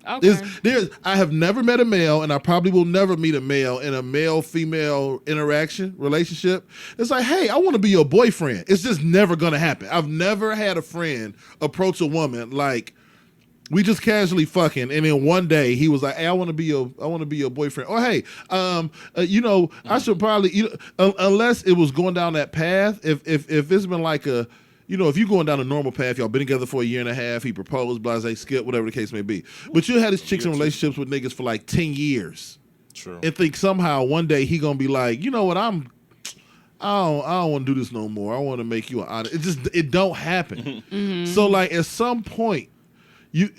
Okay. I have never met a male, and I probably will never meet a male in a male-female relationship. It's like, hey, I want to be your boyfriend. It's just never gonna happen. I've never had a friend approach a woman like we just casually fucking, and then one day he was like, hey, I want to be your boyfriend. Or hey, I should probably, unless it was going down that path. If it's been like a if you're going down a normal path, y'all been together for a year and a half, he proposed, blase, skip, whatever the case may be. But you had his chicks in relationships with niggas for like 10 years. True. And think somehow one day he gonna be like, you know what, I don't want to do this no more. I want to make you an honest. It don't happen. Mm-hmm. So like at some point, you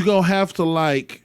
gonna have to like,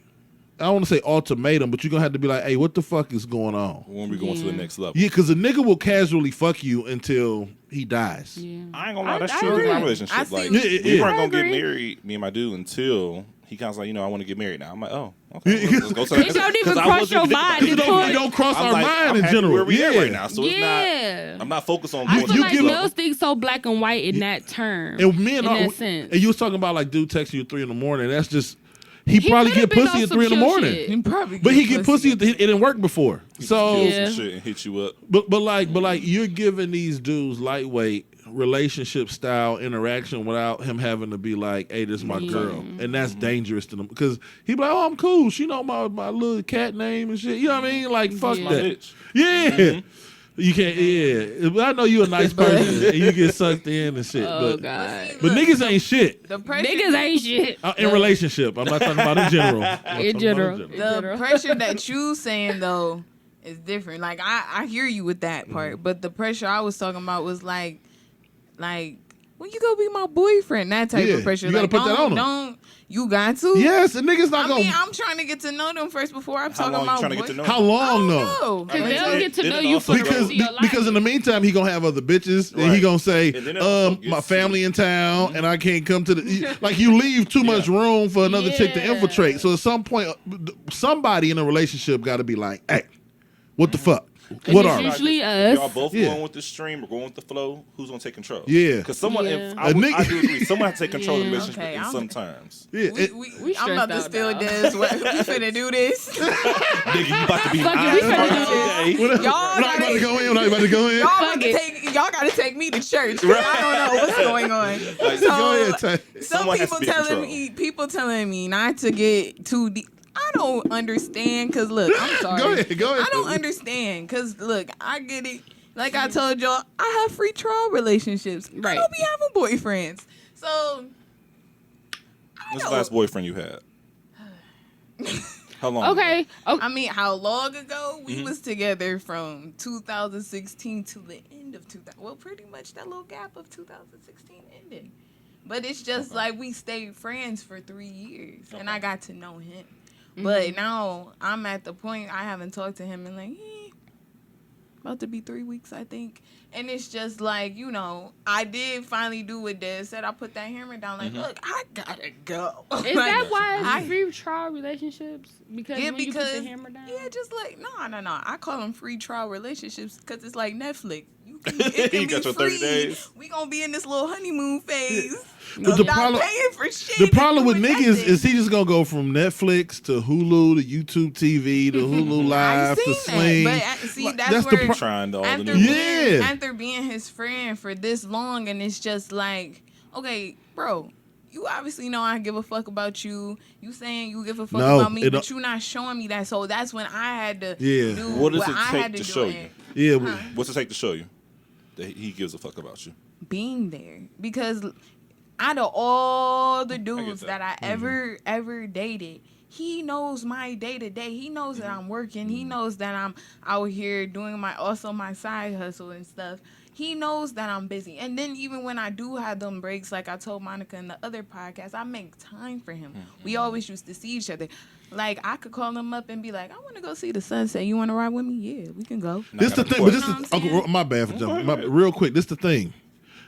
I don't want to say ultimatum, but you're gonna have to be like, hey, what the fuck is going on? When we going to the next level? Yeah, because a nigga will casually fuck you until he dies. Yeah. I ain't gonna lie, that's true in my relationship. Like we weren't gonna get married, me and my dude, until he kind of like, I want to get married now. I'm like, oh, okay, let's go to It don't even cross your mind. It don't cross our mind in general. Where we at right now, so it's not. I'm not focused on. I Going feel to like Mills think so black and white in that term. And men, in that sense. And you was talking about like dude texting you at 3 a.m. That's just. He probably get pussy at 3 a.m. But he get pussy. It didn't work before. So some shit and hit you up. But like you're giving these dudes lightweight relationship style interaction without him having to be like, hey, this is my girl. And that's dangerous to them because he be like, oh, I'm cool. She know my little cat name and shit. You know what I mean? Like, fuck that. Bitch. Yeah. You can't, yeah. I know you a nice person and you get sucked in and shit. God. But niggas ain't shit. Niggas ain't shit. In relationship. I'm not talking about in general. In general. The pressure that you saying, though, is different. Like, I hear you with that part. But the pressure I was talking about was like, when you go be my boyfriend, that type of pressure. You gotta put that on them. You got to? Yes, the niggas not gonna. I'm trying to get to know them first before I'm talking about boyfriend. How long though? Because they don't get to know you for the rest of your life. Because in the meantime, he gonna have other bitches, and he gonna say, my family in town, and I can't come to the. Like you leave too much room for another chick to infiltrate. So at some point, somebody in a relationship got to be like, hey, what the fuck? What are usually us? Y'all both going with the stream or going with the flow. Who's gonna take control? Yeah, because someone. I do agree. Someone has to take control of the relationship sometimes. Yeah, I'm about to steal this. We finna do this. Nigga, you about to be Y'all about to go in. Y'all about to go in. Y'all gotta take me to church. I don't know what's going on. So people telling me not to get too deep. I don't understand, cause look, I'm sorry. Go ahead. I don't understand, cause look, I get it. Like I told y'all, I have free trial relationships. Right. I don't be having boyfriends. So, what's the last boyfriend you had? How long? Okay. I mean, how long ago? We was together from 2016 to the end of 2000. Well, pretty much that little gap of 2016 ended. But it's just like we stayed friends for 3 years, and I got to know him. But now I'm at the point I haven't talked to him in like about to be 3 weeks, I think. And it's just like, I did finally do what Des said. I put that hammer down like, look, I gotta go. Is that why it's free trial relationships? Because when you put the hammer down? Yeah, just like, no. I call them free trial relationships because it's like Netflix. It can you got your 30 days. We gonna be in this little honeymoon phase. The problem with niggas is he just gonna go from Netflix to Hulu to YouTube TV to Hulu Live to Sling. But that's where trying to all after being his friend for this long, and it's just like, okay, bro, you obviously know I give a fuck about you. You saying you give a fuck about me, but you not showing me that. So that's when I had to do what does it take to show you? Yeah, what's it take to show you that he gives a fuck about you? Being there, because out of all the dudes that I ever dated, he knows my day to day. He knows that I'm working. He knows that I'm out here doing my side hustle and stuff. He knows that I'm busy. And then even when I do have them breaks, like I told Monica in the other podcast, I make time for him. We always used to see each other. Like, I could call him up and be like, I want to go see the sunset. You want to ride with me? Yeah, we can go. This the thing. But this is my bad for jumping. Real quick, this the thing.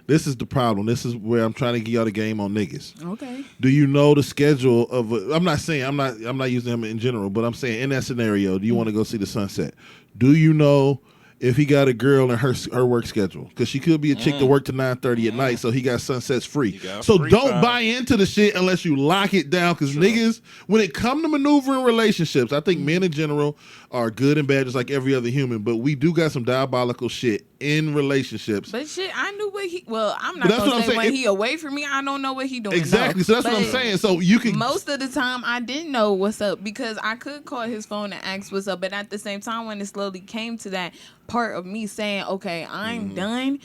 This is the problem. This is where I'm trying to get y'all the game on niggas. Okay. Do you know the schedule of? I'm not using him in general, but I'm saying in that scenario, do you want to go see the sunset? Do you know if he got a girl in her work schedule? Because she could be a chick to work to 9:30 at night, so he got sunsets free. So don't buy into the shit unless you lock it down. Because niggas, when it come to maneuvering relationships, I think men in general are good and bad, just like every other human. But we do got some diabolical shit in relationships. But shit, I knew what he. Well, I'm not gonna say when he away from me, I don't know what he doing. Exactly. No. So that's what I'm saying. So you can. Most of the time, I didn't know what's up because I could call his phone and ask what's up. But at the same time, when it slowly came to that part of me saying, "Okay, I'm done,"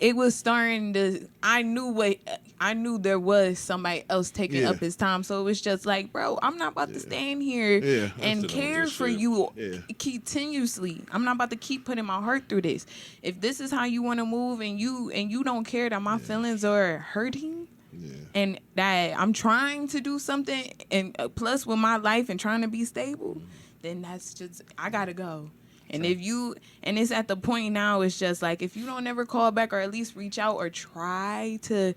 it was starting to. I knew there was somebody else taking up his time. So it was just like, bro, I'm not about to stand here and care for you continuously. I'm not about to keep putting my heart through this. If this is how you want to move and you don't care that my feelings are hurting, and that I'm trying to do something, and plus with my life and trying to be stable, then that's just, I gotta go. And if you, and it's at the point now, it's just like, if you don't ever call back or at least reach out or try to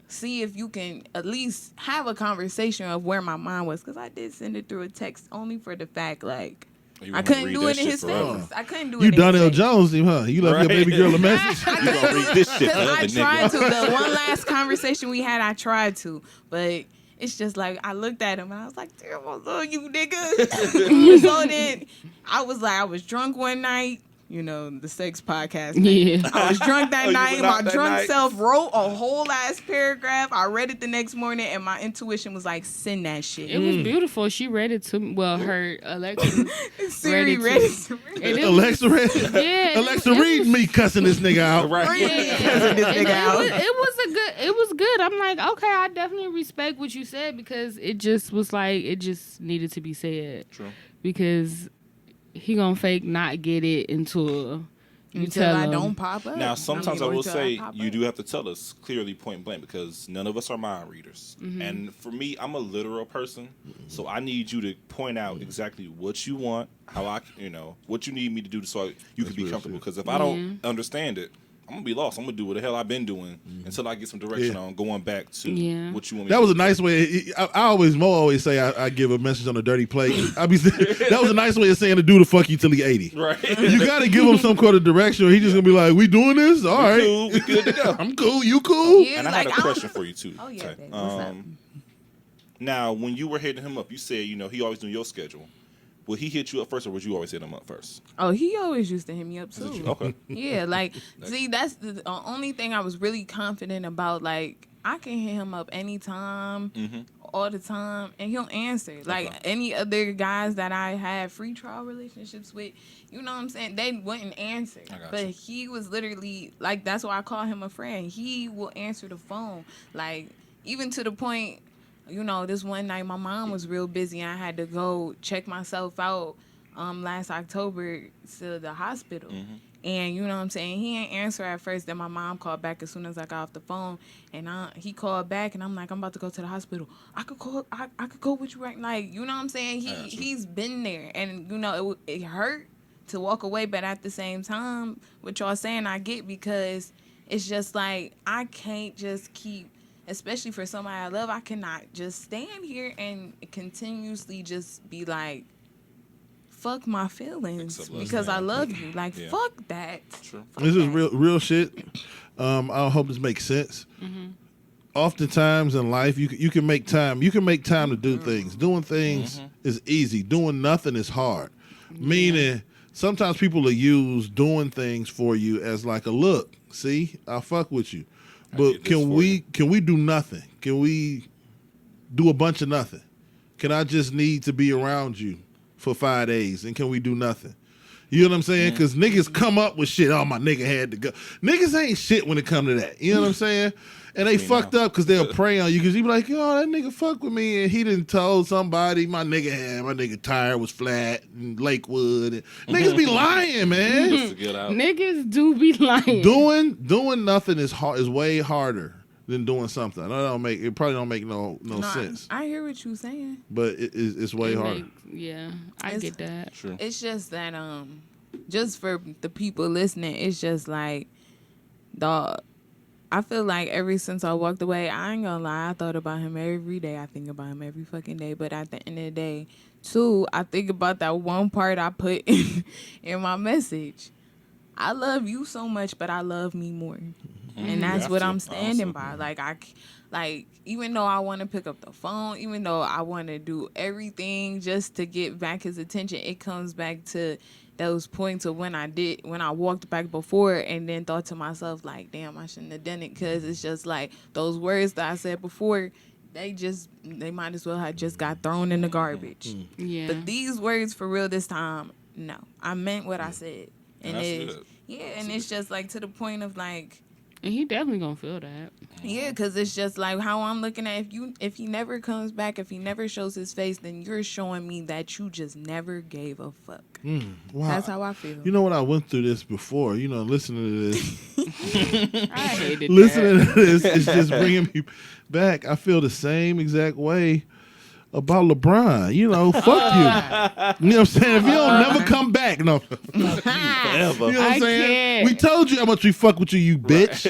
see if you can at least have a conversation of where my mind was, because I did send it through a text only for the fact, like, I couldn't do it in his face. I couldn't do it in his face. You Donnell Jones him, huh? You left your baby girl a message? You gonna read this shit to other I tried niggas. to. The one last conversation we had, I tried to. But it's just like, I looked at him and I was like, damn, I love you, nigga. So then I was like, I was drunk one night. You know, the sex podcast. Yeah. I was drunk that night. My that drunk night? self wrote a whole ass paragraph. I read it the next morning, and my intuition was like, send that shit. It was beautiful. She read it to me. Well, her Alexa Siri read it to me. Alexa read it? Yeah. Alexa, read me cussing this nigga out. Right. It was good. I'm like, okay, I definitely respect what you said, because it just was like, it just needed to be said. True. Because he gonna fake not get it until Until I don't pop up. Now, sometimes I will until say pop you up. do have to tell us clearly, point blank, because none of us are mind readers. And for me, I'm a literal person, so I need you to point out exactly what you want, how I, what you need me to do so you can be comfortable. Because if I don't understand it, I'm gonna be lost. I'm gonna do what the hell I've been doing until I get some direction on going back to what you want me That to was do. a nice way. Mo always say I give a message on a dirty plate. That was a nice way of saying to do the fuck you till he 80. Right. You got to give him some kind of direction, or he just gonna be like, "We doing this? All right, Cool, we good to go. I'm cool. You cool?" Yeah, And I like, had a question for you too. Oh, yeah, Tay. babe. What's up? Now, when you were hitting him up, you said he always knew your schedule. Would he hit you up first, or would you always hit him up first? Oh, he always used to hit me up too. Okay. Yeah, like, see, that's the only thing I was really confident about. Like, I can hit him up anytime, all the time, and he'll answer. Like, any other guys that I had free trial relationships with, you know what I'm saying? They wouldn't answer. But he was literally, like, that's why I call him a friend. He will answer the phone. Like, even to the point, this one night my mom was real busy and I had to go check myself out last October to the hospital. And you know what I'm saying? He didn't answer at first. Then my mom called back as soon as I got off the phone. And he called back and I'm like, I'm about to go to the hospital. I could go with you right now. Like, you know what I'm saying? He's been there. And, it hurt to walk away. But at the same time, what y'all saying, I get, because it's just like, I can't just keep, especially for somebody I love, I cannot just stand here and continuously just be like, fuck my feelings because I love you. Like, fuck that. True. Fuck This is that. real shit. I hope this makes sense. Oftentimes in life, you can make time. You can make time to do things. Doing things is easy. Doing nothing is hard. Meaning, sometimes people will use doing things for you as like a look. See, I'll fuck with you. But can we do nothing? Can we do a bunch of nothing? Can I just need to be around you for 5 days, and can we do nothing? You know what I'm saying? Because niggas come up with shit. Oh, my nigga had to go. Niggas ain't shit when it come to that. You know what I'm saying? And they fucked up because they'll prey on you because you be like, yo, that nigga fuck with me, and he done told somebody my nigga tire was flat in Lakewood. And niggas be lying, man. Niggas do be lying. Doing nothing is hard, is way harder than doing something. It probably don't make no sense. I hear what you're saying, but it's way harder. I get that. True. It's just that just for the people listening, it's just like, dog, I feel like ever since I walked away, I ain't gonna lie, I thought about him every day. I think about him every fucking day. But at the end of the day, too, I think about that one part I put in my message. I love you so much, but I love me more. And that's what I'm standing by. Like, even though I want to pick up the phone, even though I want to do everything just to get back his attention, it comes back to those points of when I walked back before and then thought to myself, like, damn, I shouldn't have done it, because it's just like those words that I said before, they might as well have just got thrown in the garbage. Yeah. But these words for real this time, no, I meant what I said. And that's good. and it's just like to the point of like, And he definitely gonna feel that. Yeah, because it's just like how I'm looking at if he never comes back, if he never shows his face, then you're showing me that you just never gave a fuck. Wow. That's how I feel. You know what? I went through this before. You know, listening to this. I hated listening to this is just bringing me back. I feel the same exact way about LeBron. You know, fuck you. You know what I'm saying? If you don't never come back, no. Forever. You know what I'm saying? Can't. We told you how much we fuck with you, you bitch.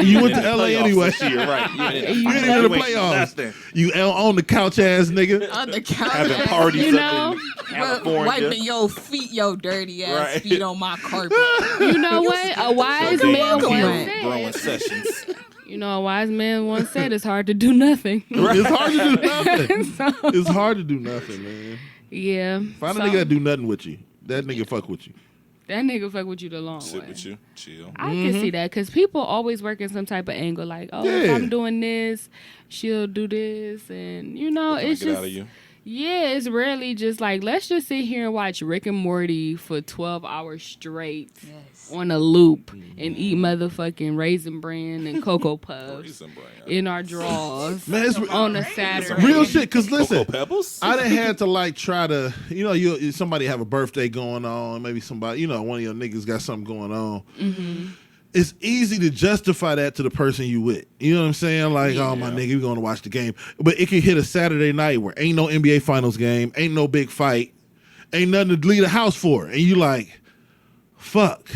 You went to LA anyway. You're right. You You didn't even the playoffs. You on the couch ass nigga. On the couch. Having parties You know? up in California. Wiping your feet, your dirty ass feet on my carpet. You know what? A wise man once Growing said. sessions. You know, a wise man once said it's hard to do nothing. It's hard to do nothing. So, It's hard to do nothing, man. yeah. Find a So, nigga that do nothing with you. That nigga fuck with you. that nigga fuck with you the long Sit way. with you. Chill. I can see that because people always work in some type of angle. Like, oh, if Yeah. I'm doing this, she'll do this, and you know, What can I it's get just out of you? yeah, it's rarely just like let's just sit here and watch Rick and Morty for 12 hours straight on a loop and eat motherfucking Raisin Bran and Cocoa Puffs Raisin Bran. in our drawers Man, it's on a Saturday. real shit. Cause listen, Cocoa Pebbles? I done had to like try to, you know, you somebody have a birthday going on, maybe somebody, you know, one of your niggas got something going on. Mm-hmm. It's easy to justify that to the person you with. You know what I'm saying? Like, oh my nigga, we going to watch the game, but it can hit a Saturday night where ain't no NBA Finals game, ain't no big fight, ain't nothing to leave the house for, and you like, fuck.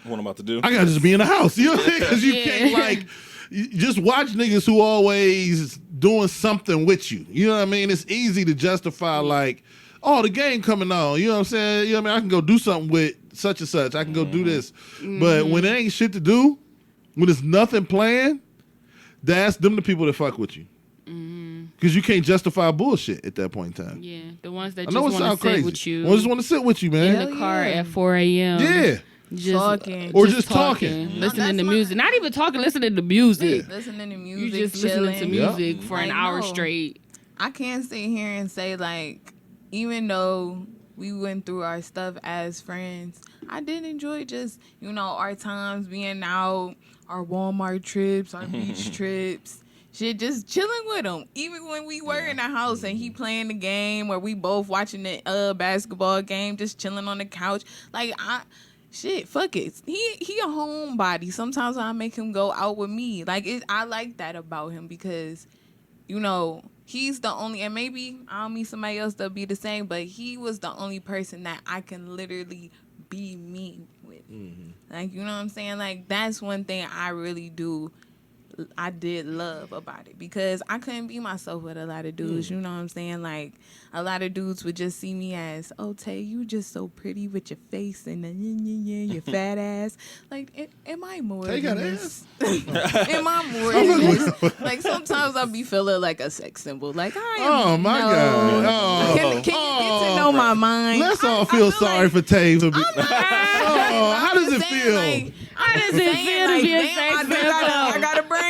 What I'm about to do? I gotta just be in the house, you know what I mean? Because you can't like you just watch niggas who always doing something with you. You know what I mean? It's easy to justify like, oh, the game coming on. You know what I'm saying? You know what I mean? I can go do something with such and such. I can go do this. But when there ain't shit to do, when there's nothing planned, that's them the people that fuck with you. Because you can't justify bullshit at that point in time. Yeah, the ones that I just know it want to sounds sit crazy. with you I just want to sit with you, man. in the car at 4 a.m. Yeah. Just Talking. Or just talking. listening that's to my- music. Not even talking, listening to music. Listening to You music, just listening to chilling. music for an I hour know. straight. I can't sit here and say like, even though we went through our stuff as friends, I did enjoy just, you know, our times being out, our Walmart trips, our beach trips, shit, just chilling with him. Even when we were in the house and he playing the game or we both watching the basketball game, just chilling on the couch. Like, shit, fuck it. He a homebody. Sometimes I make him go out with me. Like, I like that about him because, you know, he's the only, and maybe I'll meet somebody else that'll be the same, but he was the only person that I can literally be me with. Like, you know what I'm saying? Like, that's one thing I did love about it because I couldn't be myself with a lot of dudes. You know what I'm saying? Like, a lot of dudes would just see me as, oh, Tay, you just so pretty with your face and your fat ass. Like, am I more Tay than got this? Am I more than this? Like, sometimes I'll be feeling like a sex symbol. Like, I am. Oh my God. Oh. Can you get to know my mind? Let's all feel sorry for Tay for being. Oh, how does it feel? How does it feel to be a sex symbol? I got a brain.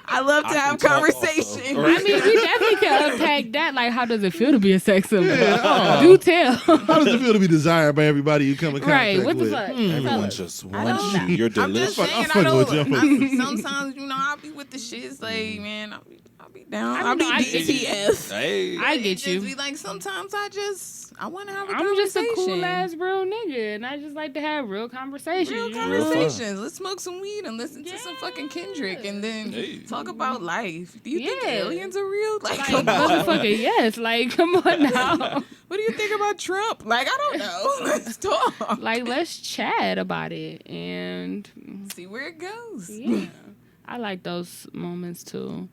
I love to have conversation. I mean, we definitely can unpack that. Like, how does it feel to be a sex symbol? Yeah, Do tell. How does it feel to be desired by everybody you come in contact Right, what the with? fuck? Everyone just wants you. You're I'm just delicious. saying, I'm fucking with you. sometimes, you know, I'll be with the shits, like, man, I'll be down. I I'll be know, I get DTF. Hey. I It get just you. be like, sometimes I want to have a I'm just conversation. a cool ass real nigga, and I just like to have real conversations. Real you know? conversations. Let's smoke some weed and listen to some fucking Kendrick and then Hey. talk about life. Do you think Yeah. aliens are real? Like, Like, come on. motherfucker, yes. Like, come on now. What do you think about Trump? Like, I don't know. Let's talk. Like, let's chat about it and See where it goes. yeah, I like those moments too.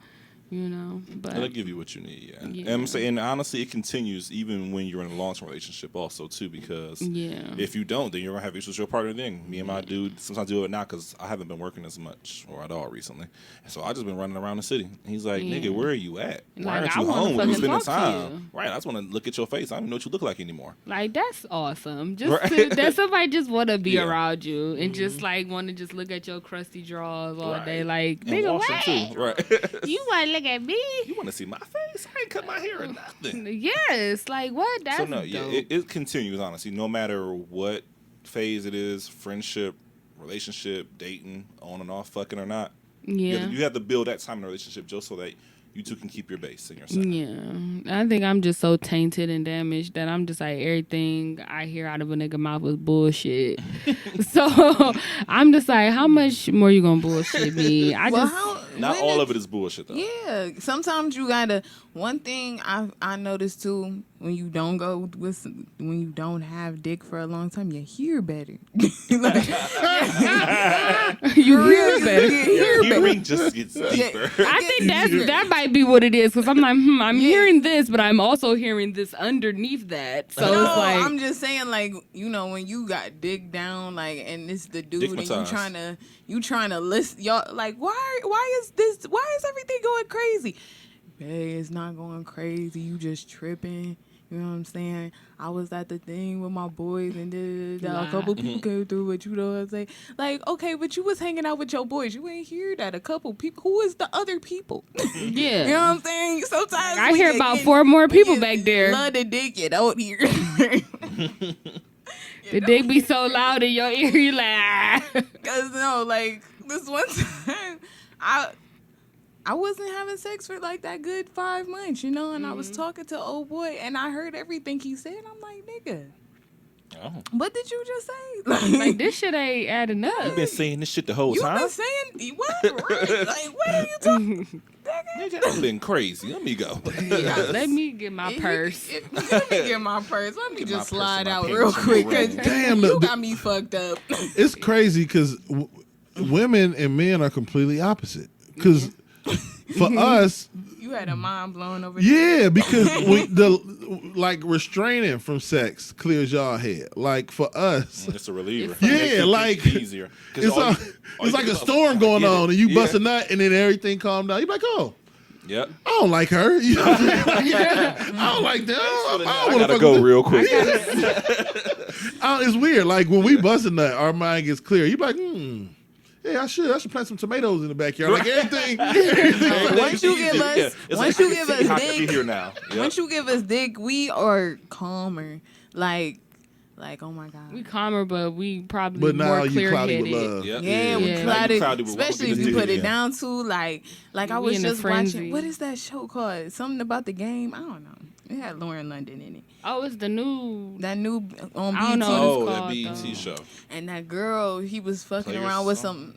You know, It'll but give you what you need, yeah. Yeah. And I'm saying, honestly, it continues even when you're in a long-term relationship also, too, because yeah, if you don't, then you're going to have issues with your partner then. Me and my dude sometimes do it now because I haven't been working as much or at all recently. And so I just been running around the city. And he's like, Yeah. nigga, where are you at? Why Like, aren't I you wanna home when we fucking spending talk to time? you. Right, I just want to look at your face. I don't even know what you look like anymore. like that's awesome. Just Right. that somebody just want to be Yeah. around you and just like want to just look at your crusty drawers all Right. day. Like, And nigga, wash what? them, too. Right. You want to look at me? You want to see my face? I ain't cut my hair or nothing. Yes. Like what? That's Yeah, dope. it continues, honestly. No matter what phase it is, friendship, relationship, dating, on and off, fucking or not. Yeah. You have to build that time in a relationship just so that you two can keep your base in your center. Yeah. I think I'm just so tainted and damaged that I'm just like, everything I hear out of a nigga mouth is bullshit. So I'm just like, how much more you gonna bullshit me? Not all of it is bullshit though. Yeah, sometimes you gotta. One thing I noticed too, when you don't when you don't have dick for a long time, you hear better. Like, you hear better. Your hearing just gets deeper. I think that might be what it is, because I'm like, I'm hearing this, but I'm also hearing this underneath that. So no, it's like, I'm just saying, like, you know, when you got dick down, like, and it's the dude, and you trying to list y'all, like, why is everything going crazy? Hey, it's not going crazy. You just tripping. You know what I'm saying? I was at the thing with my boys and a couple people came through, but you know what I'm saying? Like, okay, but you was hanging out with your boys. You ain't hear that. A couple people. Who is the other people? Yeah. You know what I'm saying? Sometimes I hear about 4 more people back there. Love the dick, you don't hear. The dick be so loud in your ear, you like, Because, no, like, this one time, I wasn't having sex for like that good 5 months, you know, and I was talking to old boy, and I heard everything he said. I'm like, nigga, what did you just say? like, this shit ain't adding up. You been saying this shit the whole time? You been saying what? Right? Like, what are you talking? Nigga, I've been crazy. Let me go. Let me get my purse. Let me get my purse. Let me Get just my purse slide and my out pants real and quick. my 'Cause robe. Damn, you got me fucked up. It's crazy because women and men are completely opposite. Because for us, You had a mind blown over. yeah, because restraining from sex clears y'all head. Like for us, It's a reliever. Yeah, It makes it like, easier. it's like a storm going on, and you bust a nut, and then everything calm down. You be like, oh. Yep. I don't like her. You know what I'm saying? I don't like that. I gotta go real quick. It's weird. Like when we bust a nut, our mind gets clear. You be like, yeah, I should plant some tomatoes in the backyard. Like everything. Once you give us, once you give us dick, here now. Yep. once you give us dick, we are calmer. Like, oh my God. We calmer, but we probably But now more you cloudy with clear-headed. love. Yep. Yeah, we Yeah. clouded, Cloudy with what especially we if just you did, put it yeah. down to like I We was in a just frenzy. watching. What is that show called? Something about the game. I don't know. It had Lauren London in it. Oh, it's the new. That new on I don't know. BET. Oh, called, that BET though. show. And that girl, he was fucking Players around with song.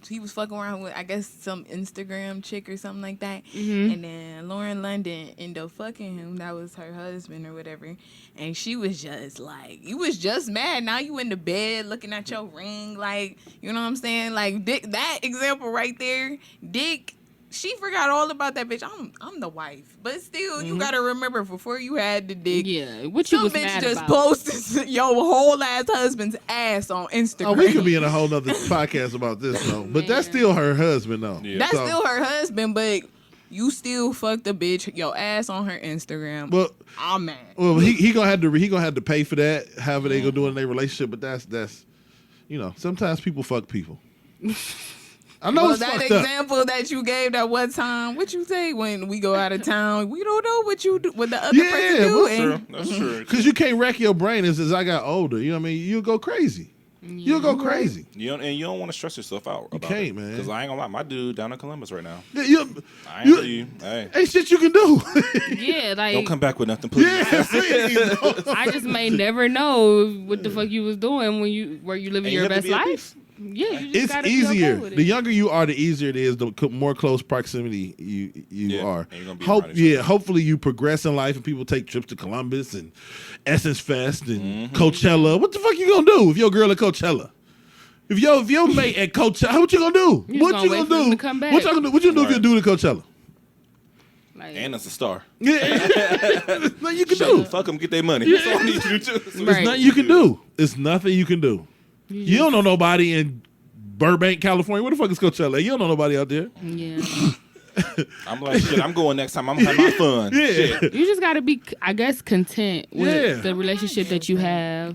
he was fucking around with, I guess, some Instagram chick or something like that. Mm-hmm. And then Lauren London ended up fucking him. That was her husband or whatever. And she was just like, you was just mad. Now you in the bed looking at your ring. Like, you know what I'm saying? Like, Dick, that example right there, Dick, she forgot all about that bitch. I'm the wife. But still, you got to remember, before you had the dick, Yeah, what you some was bitch mad just about? posted your whole ass husband's ass on Instagram. Oh, we could be in a whole nother podcast about this though. But that's still her husband though. Yeah. That's So- still her husband, but you still fucked a bitch, your ass on her Instagram. Well, I'm mad. well, he gonna have to pay for that. However they gonna do it in their relationship. But that's you know, sometimes people fuck people. I know Well, it's that fucked up. example that you gave that one time, what you say when we go out of town, we don't know what you do, what the other Yeah, person do. well, and That's true. Because you can't wreck your brain as I got older. You know what I mean? You'll go crazy. You'll go crazy. You don't want to stress yourself out. You can't, man. Because I ain't gonna lie, my dude down in Columbus right now. Yeah, I ain't you. Hey, ain't shit you can do. Yeah, like don't come back with nothing, please. Yeah, please. I just may never know what the fuck you was doing when you living And you your have to best be at life. Yeah, you just It's gotta be easier. okay with it. The younger you are, the easier it is. The more close proximity you Yeah, are. and you're gonna be around each other. Hopefully you progress in life and people take trips to Columbus and Essence Fest and Coachella. What the fuck you gonna do if your girl at Coachella? If your mate at Coachella, what you gonna do? You just What gonna you wait gonna for them do? to come back. What you gonna do? What you gonna do if you do to Coachella? Like, And it's a star. Yeah, there's nothing you can Show, do. fuck them, get their money. That's all I need you to do. There's Right. nothing you can do. It's nothing you can do. You don't know nobody in Burbank, California. Where the fuck is Coachella? You don't know nobody out there. yeah. I'm like, shit, I'm going next time. I'm having my fun. Yeah. Shit. You just gotta be, I guess, content with Yeah. the relationship that you have,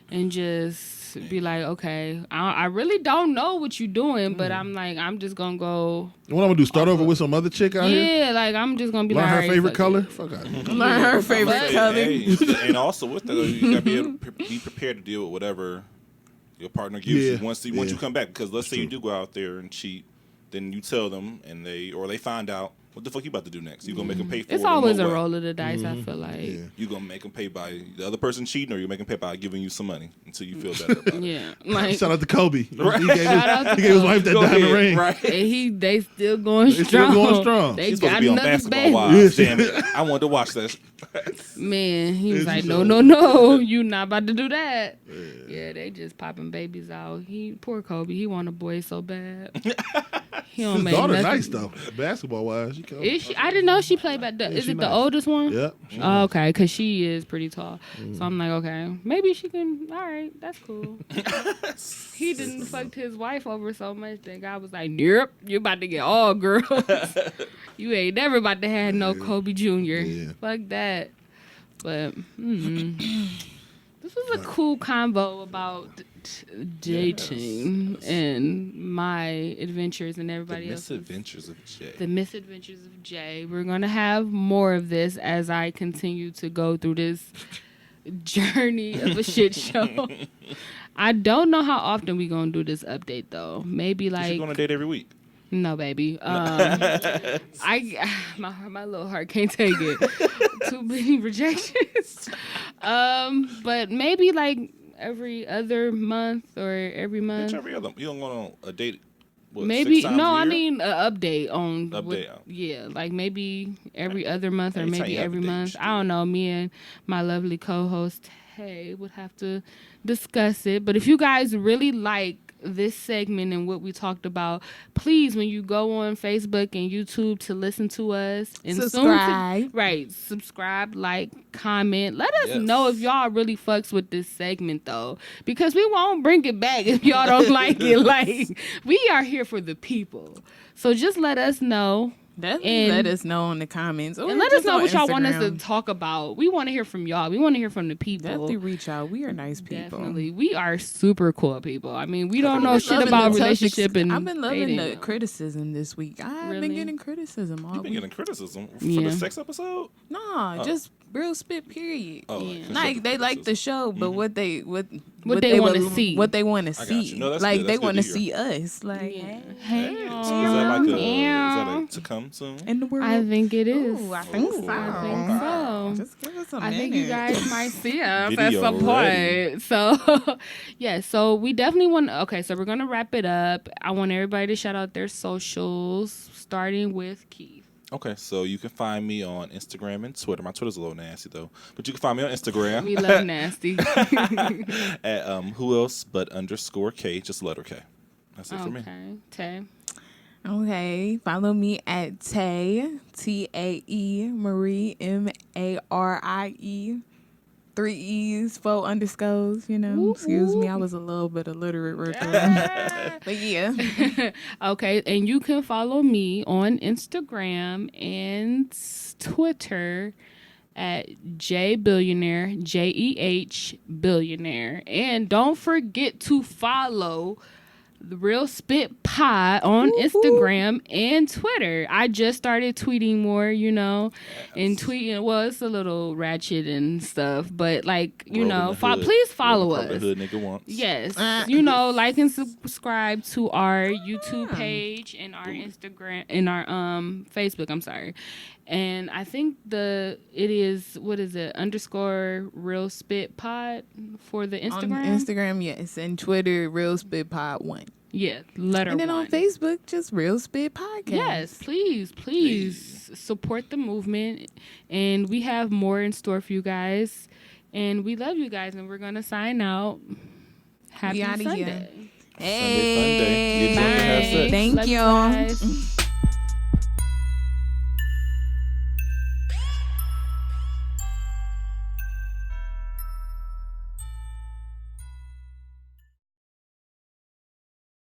and just be like, okay, I really don't know what you're doing, but I'm like, I'm just gonna go. What I'm gonna do? Start over with some other chick out here? Yeah, like I'm just gonna be Learn like, her alright, favorite fuck color? it. Fuck out. learn her favorite Hey, color. hey, and also with that, you gotta be prepared to deal with whatever Your partner gives you once you come back. Because let's say you do go out there and cheat, then you tell them, and they find out. What the fuck you about to do next? You gonna make them pay for it? It's always a roll of the dice. I feel like you gonna make them pay by the other person cheating, or you make them pay by giving you some money until you feel better about it. Like shout out to Kobe. Right. He gave his wife that diamond ring. Right. And they still going strong. They He's got supposed to be on another Basketball baby. Wives. Damn it! I wanted to watch that. Man, he was like, no, you not about to do that. Yeah, they just popping babies out. Poor Kobe. He want a boy so bad. He don't His make daughter nothing. nice though, basketball wise. I didn't know she played back. Is it the oldest one? Yep. Oh, okay, because she is pretty tall. So I'm like, okay, maybe she can. All right, that's cool. He didn't fucked his wife over so much that God was like, nope, you about to get all girls. You ain't never about to have no Kobe Jr. Yeah. Fuck that. But this was a cool convo about dating and my adventures and everybody else's. The Misadventures of Jay. The Misadventures of Jay. We're going to have more of this as I continue to go through this journey of a shit show. I don't know how often we going to do this update, though. Maybe like... You're going to date every week. No, baby. My little heart can't take it. Too many rejections. But maybe like every other month or every month. Every other. You don't go on a date. What, maybe 6 times a year? I mean an update on. Update. Yeah, like maybe every other month or Anytime maybe you have every a date, month. you I don't know. Me and my lovely co-host Tay would have to discuss it. But if you guys really like this segment and what we talked about, please, when you go on Facebook and YouTube to listen to us and subscribe, like, comment, let us know if y'all really fucks with this segment though, because we won't bring it back if y'all don't like it. Like, we are here for the people, so just let us know. Definitely let us know in the comments. And let us know what y'all want us to talk about. We want to hear from y'all. We want to hear from the people. Definitely reach out. We are nice people. Definitely. We are super cool people. I mean, we don't know shit about relationship and I've been loving dating. the criticism this week. I've been getting criticism all You've been week. getting criticism for the sex episode? No, just real spit, period. Oh, like they like the show, but what they want to see. What they want to see. No, like good. they want to see us. Like, hey, is that to come soon? In the world? I think it is. Ooh, I think so. Just give us a minute. I think you guys might see us at Video some ready. point. So, yeah, so we definitely want... Okay, so we're going to wrap it up. I want everybody to shout out their socials, starting with Keith. Okay, so you can find me on Instagram and Twitter. My Twitter's a little nasty, though. But you can find me on Instagram. We love nasty. At who else but _K, just letter K. That's it for me. Okay, Tay. Okay, follow me at Tay, Tae Marie, Marie, 3 E's, 4 underscores, you know. Excuse me, I was a little bit illiterate right there. But yeah. Okay, and you can follow me on Instagram and Twitter at JBillionaire, JEH Billionaire. And don't forget to follow The Real Spit Pod on Instagram and Twitter. I just started tweeting more, you know, and tweeting. Well, it's a little ratchet and stuff, but like, you know, please follow us. The hood nigga wants. Yes, you know, like and subscribe to our YouTube page and our Instagram and our Facebook. I'm sorry. And I think it is _ Real Spit Pod for the Instagram? On Instagram, yes. And Twitter, Real Spit Pod 1. Yeah, letter 1. And then on Facebook, just Real Spit Podcast. Yes, please support the movement. And we have more in store for you guys. And we love you guys. And we're going to sign out. Happy Sunday. Here. Hey. Sunday fun day. Thank you. Love you guys.